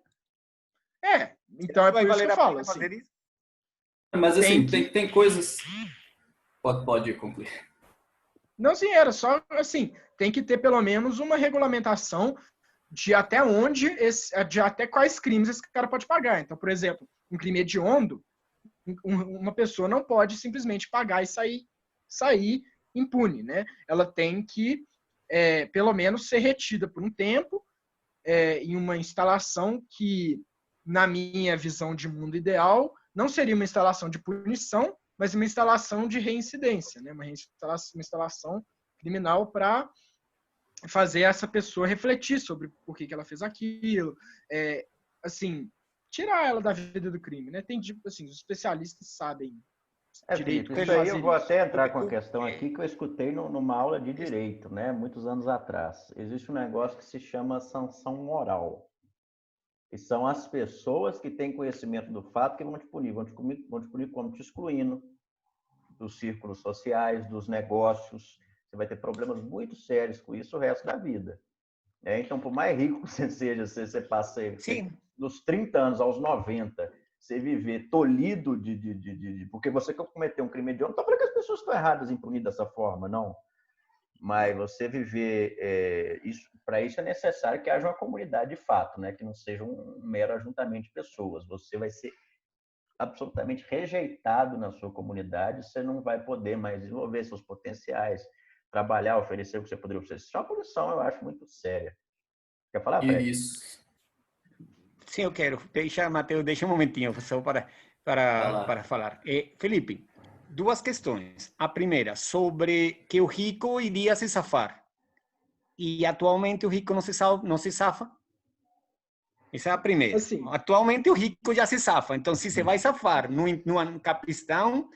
Speaker 3: Então é por isso que eu falo. Assim,
Speaker 4: mas assim, tem coisas... Pode concluir.
Speaker 3: Não, sim, era só assim, tem que ter pelo menos uma regulamentação de até até quais crimes esse cara pode pagar. Então, por exemplo, um crime hediondo, uma pessoa não pode simplesmente pagar e sair impune, né? Ela tem que, pelo menos, ser retida por um tempo em uma instalação que, na minha visão de mundo ideal, não seria uma instalação de punição, mas uma instalação de reincidência, né? Uma instalação criminal para fazer essa pessoa refletir sobre por que ela fez aquilo, assim, tirar ela da vida do crime, né? Tem, assim, os especialistas sabem direito
Speaker 1: Felipe,
Speaker 3: como
Speaker 1: isso aí
Speaker 3: fazer
Speaker 1: eu vou até
Speaker 3: isso.
Speaker 1: entrar com a questão aqui que eu escutei numa aula de direito, né, muitos anos atrás. Existe um negócio que se chama sanção moral, que são as pessoas que têm conhecimento do fato que vão te punir, vão te punir como te excluindo dos círculos sociais, dos negócios. Você vai ter problemas muito sérios com isso o resto da vida. Então, por mais rico que você seja, você passa dos 30 anos aos 90, você viver tolhido porque você cometeu um crime hediondo. Não estou falando que as pessoas estão erradas em punir dessa forma, não. Mas você viver isso, para isso é necessário que haja uma comunidade de fato, né? Que não seja um mero ajuntamento de pessoas. Você vai ser absolutamente rejeitado na sua comunidade, você não vai poder mais desenvolver seus potenciais, trabalhar, oferecer o que você poderia oferecer. Isso é uma punição, eu acho, muito séria. Quer falar, Fred?
Speaker 4: Isso.
Speaker 2: Sim, eu quero. Matheus, deixa um momentinho só para falar. Felipe, duas questões. A primeira, sobre que o rico iria se safar. E atualmente o rico não se safa? Essa é a primeira.
Speaker 3: Assim,
Speaker 2: atualmente o rico já se safa. Então, se você vai safar no Capistrão,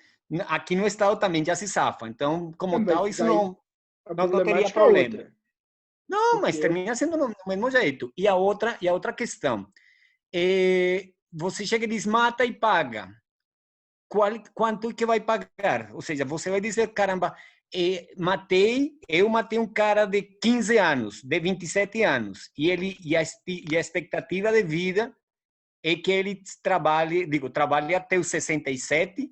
Speaker 2: aqui no estado também já se safa. Então, como tal, isso não teria problema. Não, mas termina sendo do mesmo jeito. E a outra questão. Você chega e diz, mata e paga. Quanto que vai pagar? Ou seja, você vai dizer, caramba, eu matei um cara de 15 anos, de 27 anos, e a expectativa de vida é que ele trabalhe até os 67,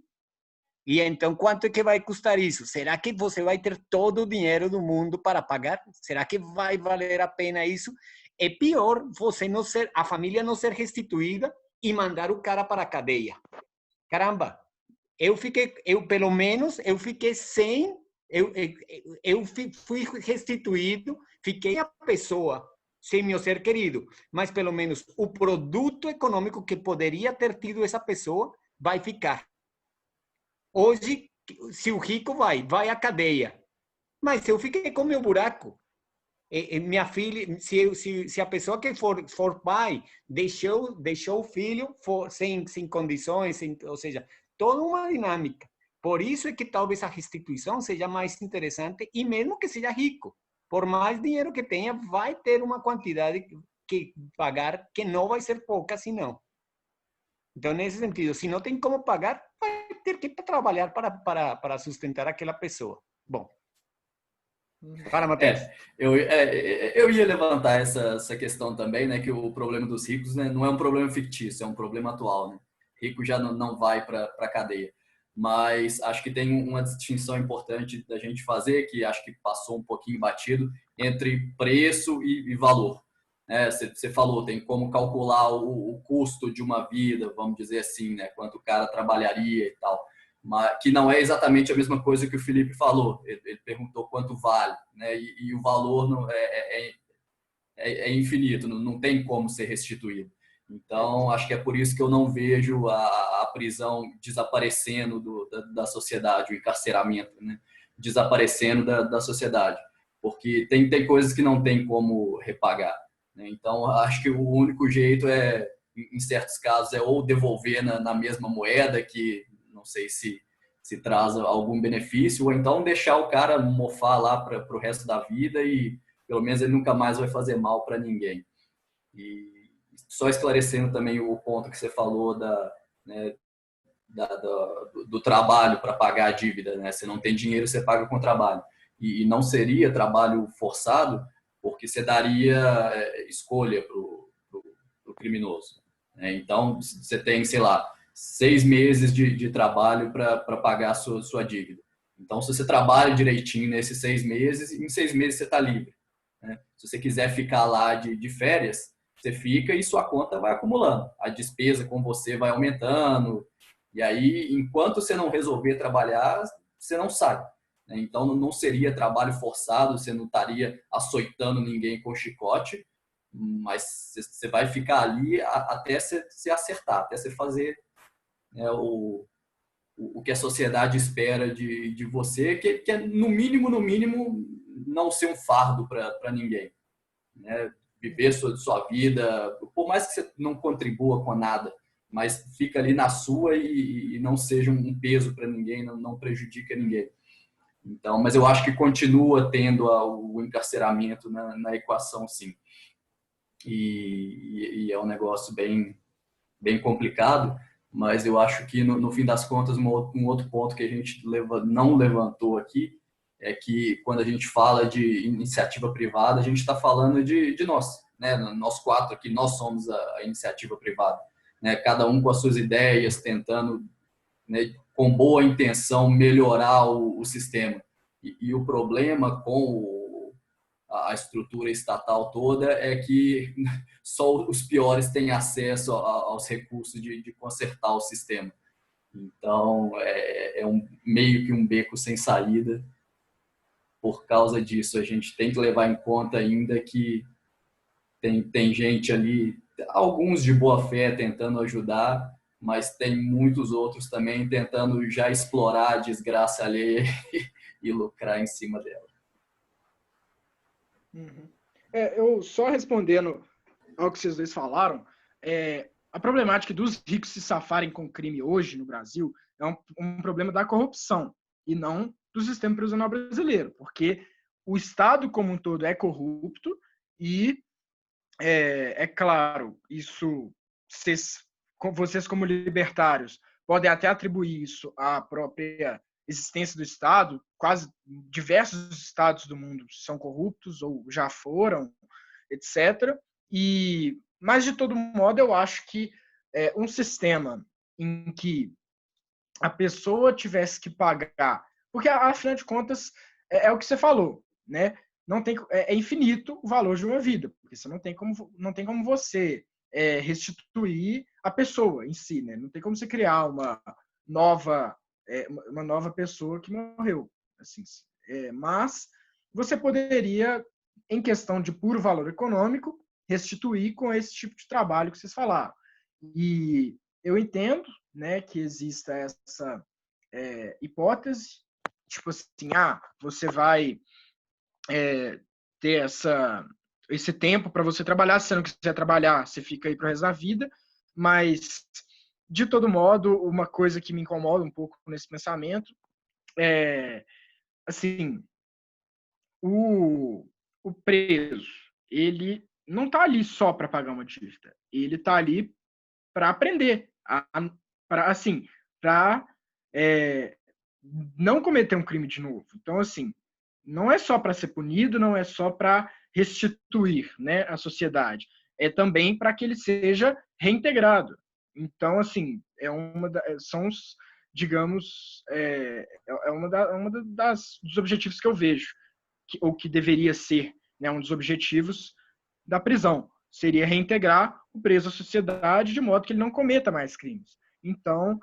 Speaker 2: e então quanto é que vai custar isso? Será que você vai ter todo o dinheiro do mundo para pagar? Será que vai valer a pena isso? É pior a família não ser restituída e mandar o cara para a cadeia. Caramba, pelo menos eu fiquei sem, fui restituído, fiquei a pessoa sem meu ser querido, mas pelo menos o produto econômico que poderia ter tido essa pessoa vai ficar. Hoje, se o rico vai à cadeia, mas eu fiquei com meu buraco. Minha filha, se a pessoa que for pai deixou o filho sem condições, ou seja, toda uma dinâmica. Por isso é que talvez a restituição seja mais interessante, e mesmo que seja rico, por mais dinheiro que tenha, vai ter uma quantidade que pagar que não vai ser pouca, senão. Então, nesse sentido, se não tem como pagar, vai ter que trabalhar para sustentar aquela pessoa. Bom. Fala, Matheus.
Speaker 4: Eu ia levantar essa questão também, né, que o problema dos ricos, né, não é um problema fictício, é um problema atual, né? Rico já não vai para a cadeia. Mas acho que tem uma distinção importante da gente fazer, que acho que passou um pouquinho batido, entre preço e valor. Você falou, tem como calcular o custo de uma vida, vamos dizer assim, né, quanto o cara trabalharia e tal. Mas, que não é exatamente a mesma coisa que o Felipe falou. Ele perguntou quanto vale, né, e o valor não é infinito, não tem como ser restituído. Então, acho que é por isso que eu não vejo a prisão desaparecendo da sociedade, o encarceramento, né, desaparecendo da sociedade, porque tem coisas que não tem como repagar, né? Então, acho que o único jeito em certos casos, ou devolver na mesma moeda, que não sei se traz algum benefício, ou então deixar o cara mofar lá para o resto da vida e pelo menos ele nunca mais vai fazer mal para ninguém. E só esclarecendo também o ponto que você falou do trabalho para pagar a dívida, né? Se não tem dinheiro, você paga com trabalho. E não seria trabalho forçado, porque você daria escolha para o criminoso, né? Então, você tem, sei lá, 6 meses de trabalho para pagar a sua dívida. Então, se você trabalha direitinho nesses 6 meses, em 6 meses você está livre, né? Se você quiser ficar lá de férias, você fica e sua conta vai acumulando. A despesa com você vai aumentando. E aí, enquanto você não resolver trabalhar, você não sai, né? Então, não seria trabalho forçado, você não estaria açoitando ninguém com chicote, mas você vai ficar ali até se acertar, até você fazer, né, o que a sociedade espera de você, que é no mínimo, não ser um fardo para ninguém, né? Viver sua vida, por mais que você não contribua com nada, mas fica ali na sua e não seja um peso para ninguém, não prejudica ninguém. Então, mas eu acho que continua tendo o encarceramento na equação, sim. E é um negócio bem complicado, mas eu acho que, no fim das contas, um outro ponto que a gente não levantou aqui é que, quando a gente fala de iniciativa privada, a gente está falando de nós, né? Nós 4 aqui, nós somos a iniciativa privada, né? Cada um com as suas ideias, tentando, né, com boa intenção, melhorar o sistema. E o problema com a estrutura estatal toda é que só os piores têm acesso aos recursos de consertar o sistema. Então, é meio que um beco sem saída. Por causa disso, a gente tem que levar em conta ainda que tem gente ali, alguns de boa fé tentando ajudar, mas tem muitos outros também tentando já explorar a desgraça alheia e lucrar em cima dela.
Speaker 3: Uhum. Eu só respondendo ao que vocês dois falaram, a problemática dos ricos se safarem com crime hoje no Brasil é um problema da corrupção e não do sistema prisional brasileiro, porque o Estado como um todo é corrupto e, é claro, isso vocês como libertários podem até atribuir isso à própria existência do Estado. Quase diversos estados do mundo são corruptos ou já foram, etc. Mas, de todo modo, eu acho que um sistema em que a pessoa tivesse que pagar, porque, afinal de contas, é o que você falou, né? Não tem, é infinito o valor de uma vida, porque você não tem como você restituir a pessoa em si, né? Não tem como você criar uma nova pessoa que morreu, assim. Mas você poderia, em questão de puro valor econômico, restituir com esse tipo de trabalho que vocês falaram. E eu entendo, né, que exista essa hipótese, tipo assim, você vai ter esse tempo para você trabalhar, se você não quiser trabalhar, você fica aí para o resto da vida, mas, de todo modo, uma coisa que me incomoda um pouco nesse pensamento é, assim, o preso, ele não está ali só para pagar uma dívida, ele está ali para aprender, para não cometer um crime de novo. Então, assim, não é só para ser punido, não é só para restituir, né, a sociedade, é também para que ele seja reintegrado. Então, assim, são os, digamos, dos objetivos que eu vejo, ou que deveria ser, né, um dos objetivos da prisão, seria reintegrar o preso à sociedade de modo que ele não cometa mais crimes. Então,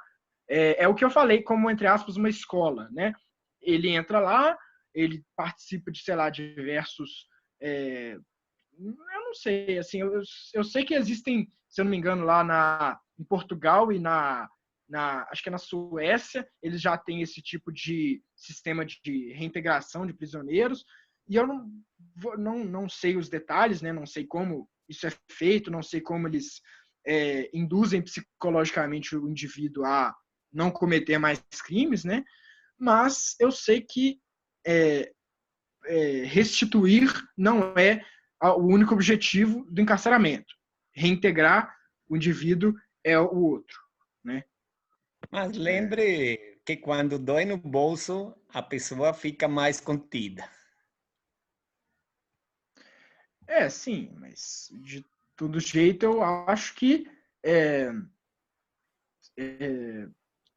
Speaker 3: é o que eu falei como, entre aspas, uma escola, né? Ele entra lá, ele participa de, sei lá, diversos... eu não sei, assim, eu sei que existem, se eu não me engano, lá em Portugal e acho que é na Suécia, eles já têm esse tipo de sistema de reintegração de prisioneiros, e eu não sei os detalhes, né? Não sei como isso é feito, não sei como eles induzem psicologicamente o indivíduo a não cometer mais crimes, né? Mas eu sei que restituir não é o único objetivo do encarceramento. Reintegrar o indivíduo é o outro, né?
Speaker 2: Mas lembre que quando dói no bolso, a pessoa fica mais contida.
Speaker 3: Sim, mas de todo jeito eu acho que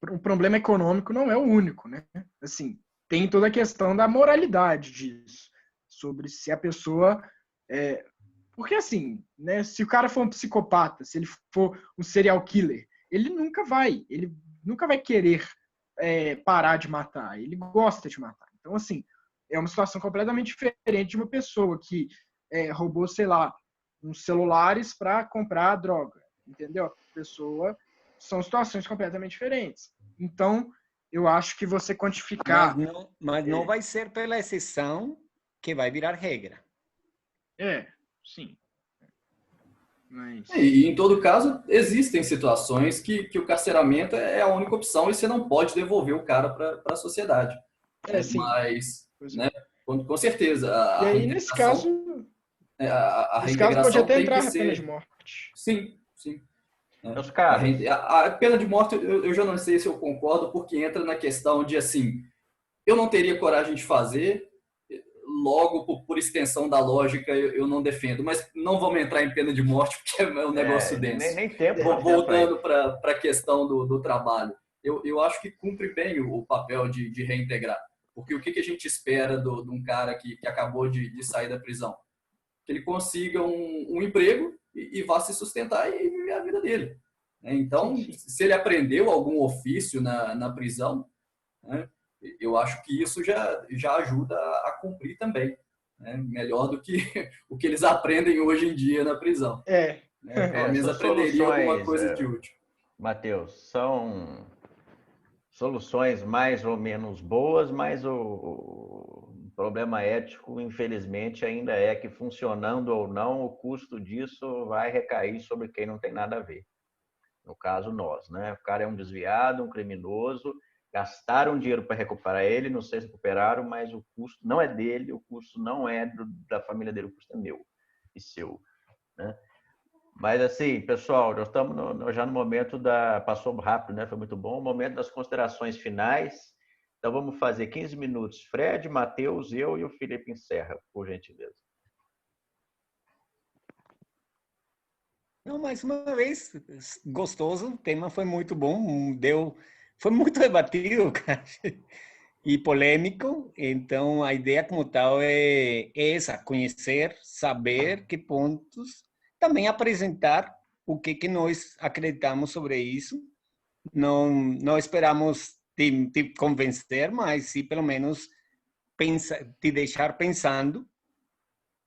Speaker 3: o problema econômico não é o único, né? Assim, tem toda a questão da moralidade disso, sobre se a pessoa... porque, assim, né, se o cara for um psicopata, se ele for um serial killer, ele nunca vai querer parar de matar, ele gosta de matar. Então, assim, é uma situação completamente diferente de uma pessoa que roubou, sei lá, uns celulares para comprar droga, entendeu? São situações completamente diferentes. Então, eu acho que você quantificar...
Speaker 2: Mas não vai ser pela exceção que vai virar regra.
Speaker 3: Sim. Mas...
Speaker 4: E, em todo caso, existem situações que o carceramento é a única opção e você não pode devolver o cara para a sociedade.
Speaker 3: Sim.
Speaker 4: Mas, né, com certeza,
Speaker 3: e aí, nesse caso...
Speaker 4: A
Speaker 3: nesse caso, pode
Speaker 4: reintegração
Speaker 3: até
Speaker 4: tem
Speaker 3: entrar
Speaker 4: que
Speaker 3: a pena
Speaker 4: ser...
Speaker 3: de morte.
Speaker 4: Sim.
Speaker 1: Meus caros.
Speaker 4: A pena de morte, eu já não sei se eu concordo, porque entra na questão de, assim, eu não teria coragem de fazer, logo, por extensão da lógica, eu não defendo. Mas não vamos entrar em pena de morte, porque é um negócio denso.
Speaker 1: Nem tempo.
Speaker 4: Voltando para a questão do trabalho. Eu acho que cumpre bem o papel de reintegrar. Porque o que a gente espera de um cara que acabou de sair da prisão? Que ele consiga um emprego e vá se sustentar e viver a vida dele. Então,
Speaker 3: sim.
Speaker 4: se ele aprendeu algum ofício na prisão, né, eu acho que isso já ajuda a cumprir também. Né? Melhor do que o que eles aprendem hoje em dia na prisão. Pelo menos aprenderia alguma coisa de útil.
Speaker 1: Matheus, são soluções mais ou menos boas, mas o problema ético, infelizmente, ainda é que, funcionando ou não, o custo disso vai recair sobre quem não tem nada a ver. No caso, nós, né? O cara é um desviado, um criminoso, gastaram dinheiro para recuperar ele, não sei se recuperaram, mas o custo não é dele, o custo não é da família dele, o custo é meu e seu, né? Mas assim, pessoal, nós estamos já no momento passou rápido, né? Foi muito bom. O momento das considerações finais. Então vamos fazer 15 minutos. Fred, Matheus, eu e o Felipe encerra, por gentileza.
Speaker 2: Não, mais uma vez, gostoso, o tema foi muito bom, foi muito debatido, cara, e polêmico. Então a ideia como tal é essa, conhecer, saber que pontos, também apresentar o que nós acreditamos sobre isso. Não esperamos te convencer, mas sim pelo menos te deixar pensando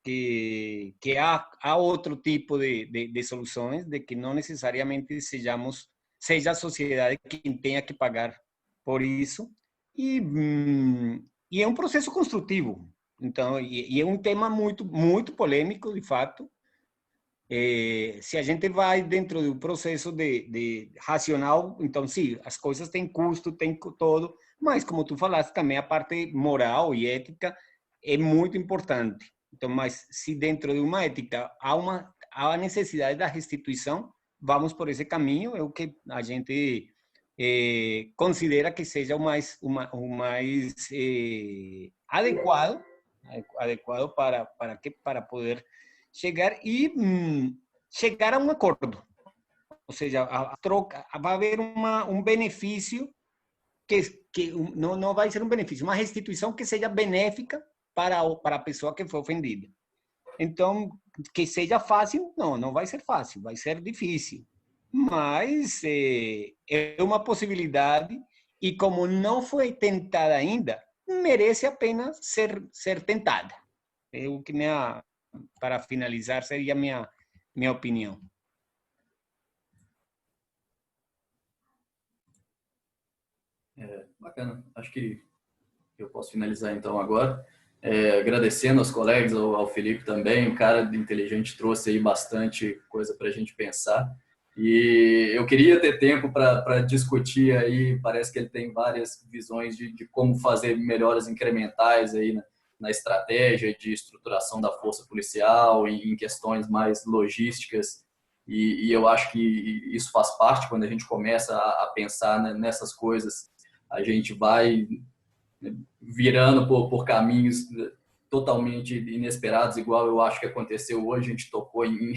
Speaker 2: que há outro tipo de soluções, de que não necessariamente seja a sociedade quem tenha que pagar por isso. E é um processo construtivo. Então, e é um tema muito polêmico, de fato. Se a gente vai dentro do processo de racional, então, sim, as coisas têm custo, tem todo, mas, como tu falaste, também a parte moral e ética é muito importante. Então, mas se dentro de uma ética há a necessidade da restituição, vamos por esse caminho, é o que a gente considera que seja o mais adequado para poder chegar chegar a um acordo. Ou seja, a troca vai haver um benefício que não vai ser um benefício, uma restituição que seja benéfica para a pessoa que foi ofendida. Então, que seja fácil, não vai ser fácil, vai ser difícil. Mas é uma possibilidade e, como não foi tentada ainda, merece a pena ser tentada. É o que para finalizar, seria minha opinião.
Speaker 4: Bacana. Acho que eu posso finalizar então agora. Agradecendo aos colegas, ao Felipe também, um cara inteligente, trouxe aí bastante coisa para a gente pensar. E eu queria ter tempo para discutir aí, parece que ele tem várias visões de como fazer melhoras incrementais aí na estratégia de estruturação da força policial, em questões mais logísticas. E eu acho que isso faz parte quando a gente começa a pensar nessas coisas. A gente vai virando por caminhos totalmente inesperados, igual eu acho que aconteceu hoje. A gente tocou em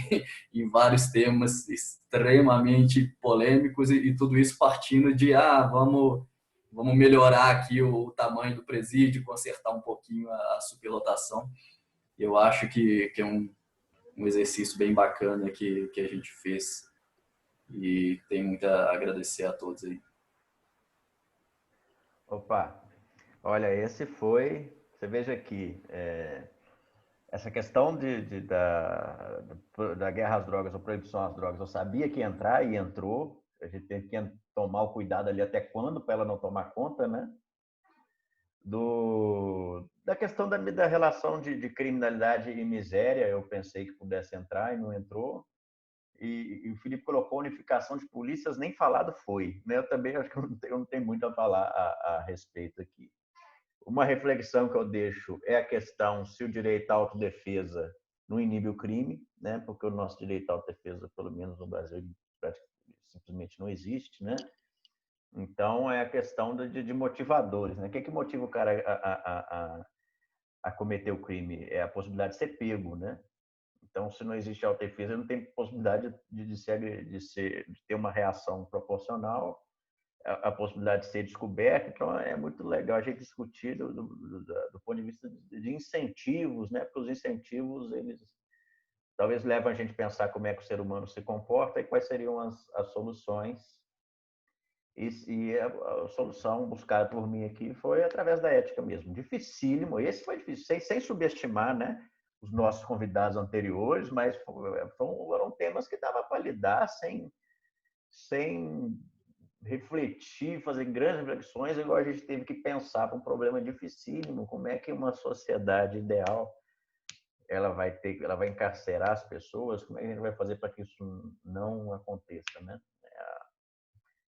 Speaker 4: vários temas extremamente polêmicos e tudo isso partindo de vamos melhorar aqui o tamanho do presídio, consertar um pouquinho a superlotação. Eu acho que é um exercício bem bacana que a gente fez e tenho muito a agradecer a todos aí.
Speaker 1: Opa, olha, esse foi, você veja aqui, essa questão da guerra às drogas, ou proibição às drogas, eu sabia que ia entrar e entrou, a gente tem que tomar o cuidado ali até quando para ela não tomar conta, né? Da questão da relação de criminalidade e miséria, eu pensei que pudesse entrar e não entrou. E o Felipe colocou unificação de polícias, nem falado foi. Né? Eu também acho que eu não tenho muito a falar a respeito aqui. Uma reflexão que eu deixo é a questão se o direito à autodefesa não inibe o crime, né? Porque o nosso direito à autodefesa, pelo menos no Brasil, simplesmente não existe, né? Então, é a questão de motivadores, né? O que motiva o cara a cometer o crime? É a possibilidade de ser pego, né? Então, se não existe autodefesa, não tem possibilidade de ter uma reação proporcional, a possibilidade de ser descoberto. Então, é muito legal a gente discutir do ponto de vista de incentivos, né? Porque os incentivos, eles talvez levam a gente a pensar como é que o ser humano se comporta e quais seriam as soluções. E a solução buscada por mim aqui foi através da ética mesmo. Dificílimo, esse foi difícil, sem subestimar, né, os nossos convidados anteriores, mas foram temas que dava para lidar sem refletir, fazer grandes reflexões, igual a gente teve que pensar para um problema dificílimo, como é que uma sociedade ideal ela vai encarcerar as pessoas, como é que a gente vai fazer para que isso não aconteça, né?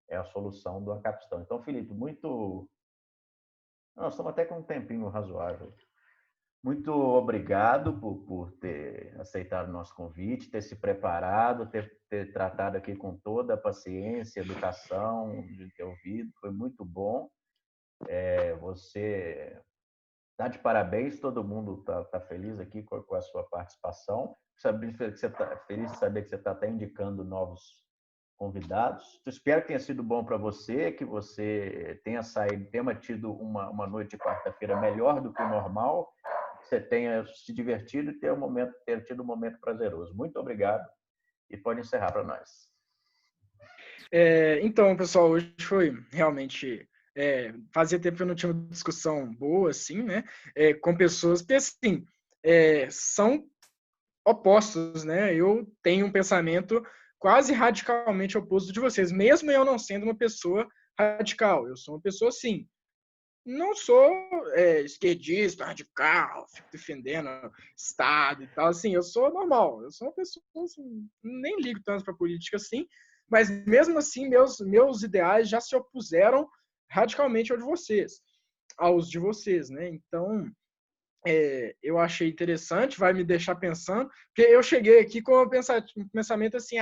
Speaker 1: É a solução do Acapistão. Então, Felipe, nós estamos até com um tempinho razoável. Muito obrigado por ter aceitado o nosso convite, ter se preparado, ter tratado aqui com toda a paciência, educação, de ter ouvido. Foi muito bom. Você está de parabéns, todo mundo está feliz aqui com a sua participação. Feliz de saber que você está até indicando novos convidados. Eu espero que tenha sido bom para você, que você tenha tido uma noite de quarta-feira melhor do que o normal, que você tenha se divertido e ter tido um momento prazeroso. Muito obrigado e pode encerrar para nós.
Speaker 3: Então, pessoal, hoje foi realmente... fazia tempo que eu não tinha uma discussão boa, assim, né? Com pessoas que, assim, são opostos, né? Eu tenho um pensamento quase radicalmente oposto de vocês, mesmo eu não sendo uma pessoa radical. Eu sou uma pessoa, assim, não sou esquerdista, radical, fico defendendo Estado e tal, assim, eu sou normal. Eu sou uma pessoa, assim, nem ligo tanto para política assim, mas mesmo assim, meus ideais já se opuseram radicalmente aos de vocês, né? Então, eu achei interessante, vai me deixar pensando, porque eu cheguei aqui com um pensamento assim,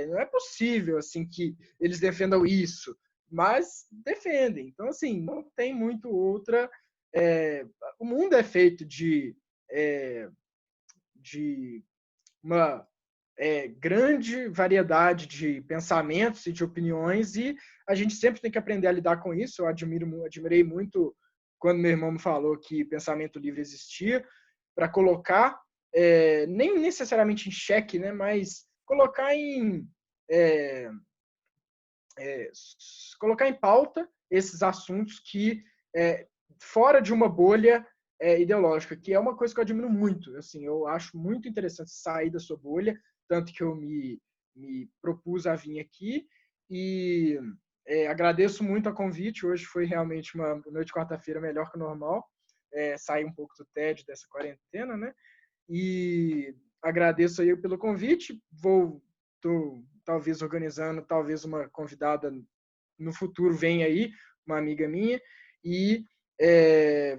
Speaker 3: não é possível assim que eles defendam isso, mas defendem. Então, assim, não tem muito outra... o mundo é feito de uma grande variedade de pensamentos e de opiniões, e a gente sempre tem que aprender a lidar com isso. Eu admirei muito quando meu irmão me falou que pensamento livre existia, para colocar, nem necessariamente em xeque, né, mas colocar colocar em pauta esses assuntos que, fora de uma bolha ideológica, que é uma coisa que eu admiro muito. Assim, eu acho muito interessante sair da sua bolha, tanto que eu me propus a vir aqui, e agradeço muito a convite. Hoje foi realmente uma noite de quarta-feira melhor que o normal, sair um pouco do tédio dessa quarentena, né? E agradeço aí pelo convite. Tô talvez organizando, talvez uma convidada no futuro venha aí, uma amiga minha, e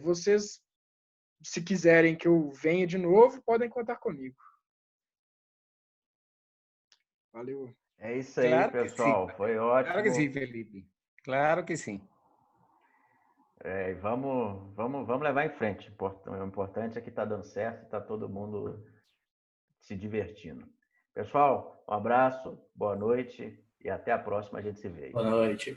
Speaker 3: vocês, se quiserem que eu venha de novo, podem contar comigo. Valeu.
Speaker 1: É isso aí, claro, pessoal. Foi ótimo.
Speaker 2: Claro que sim, Felipe. Claro que sim.
Speaker 1: Vamos levar em frente. O importante é que está dando certo, está todo mundo se divertindo. Pessoal, um abraço, boa noite e até a próxima, a gente se vê.
Speaker 4: Boa noite.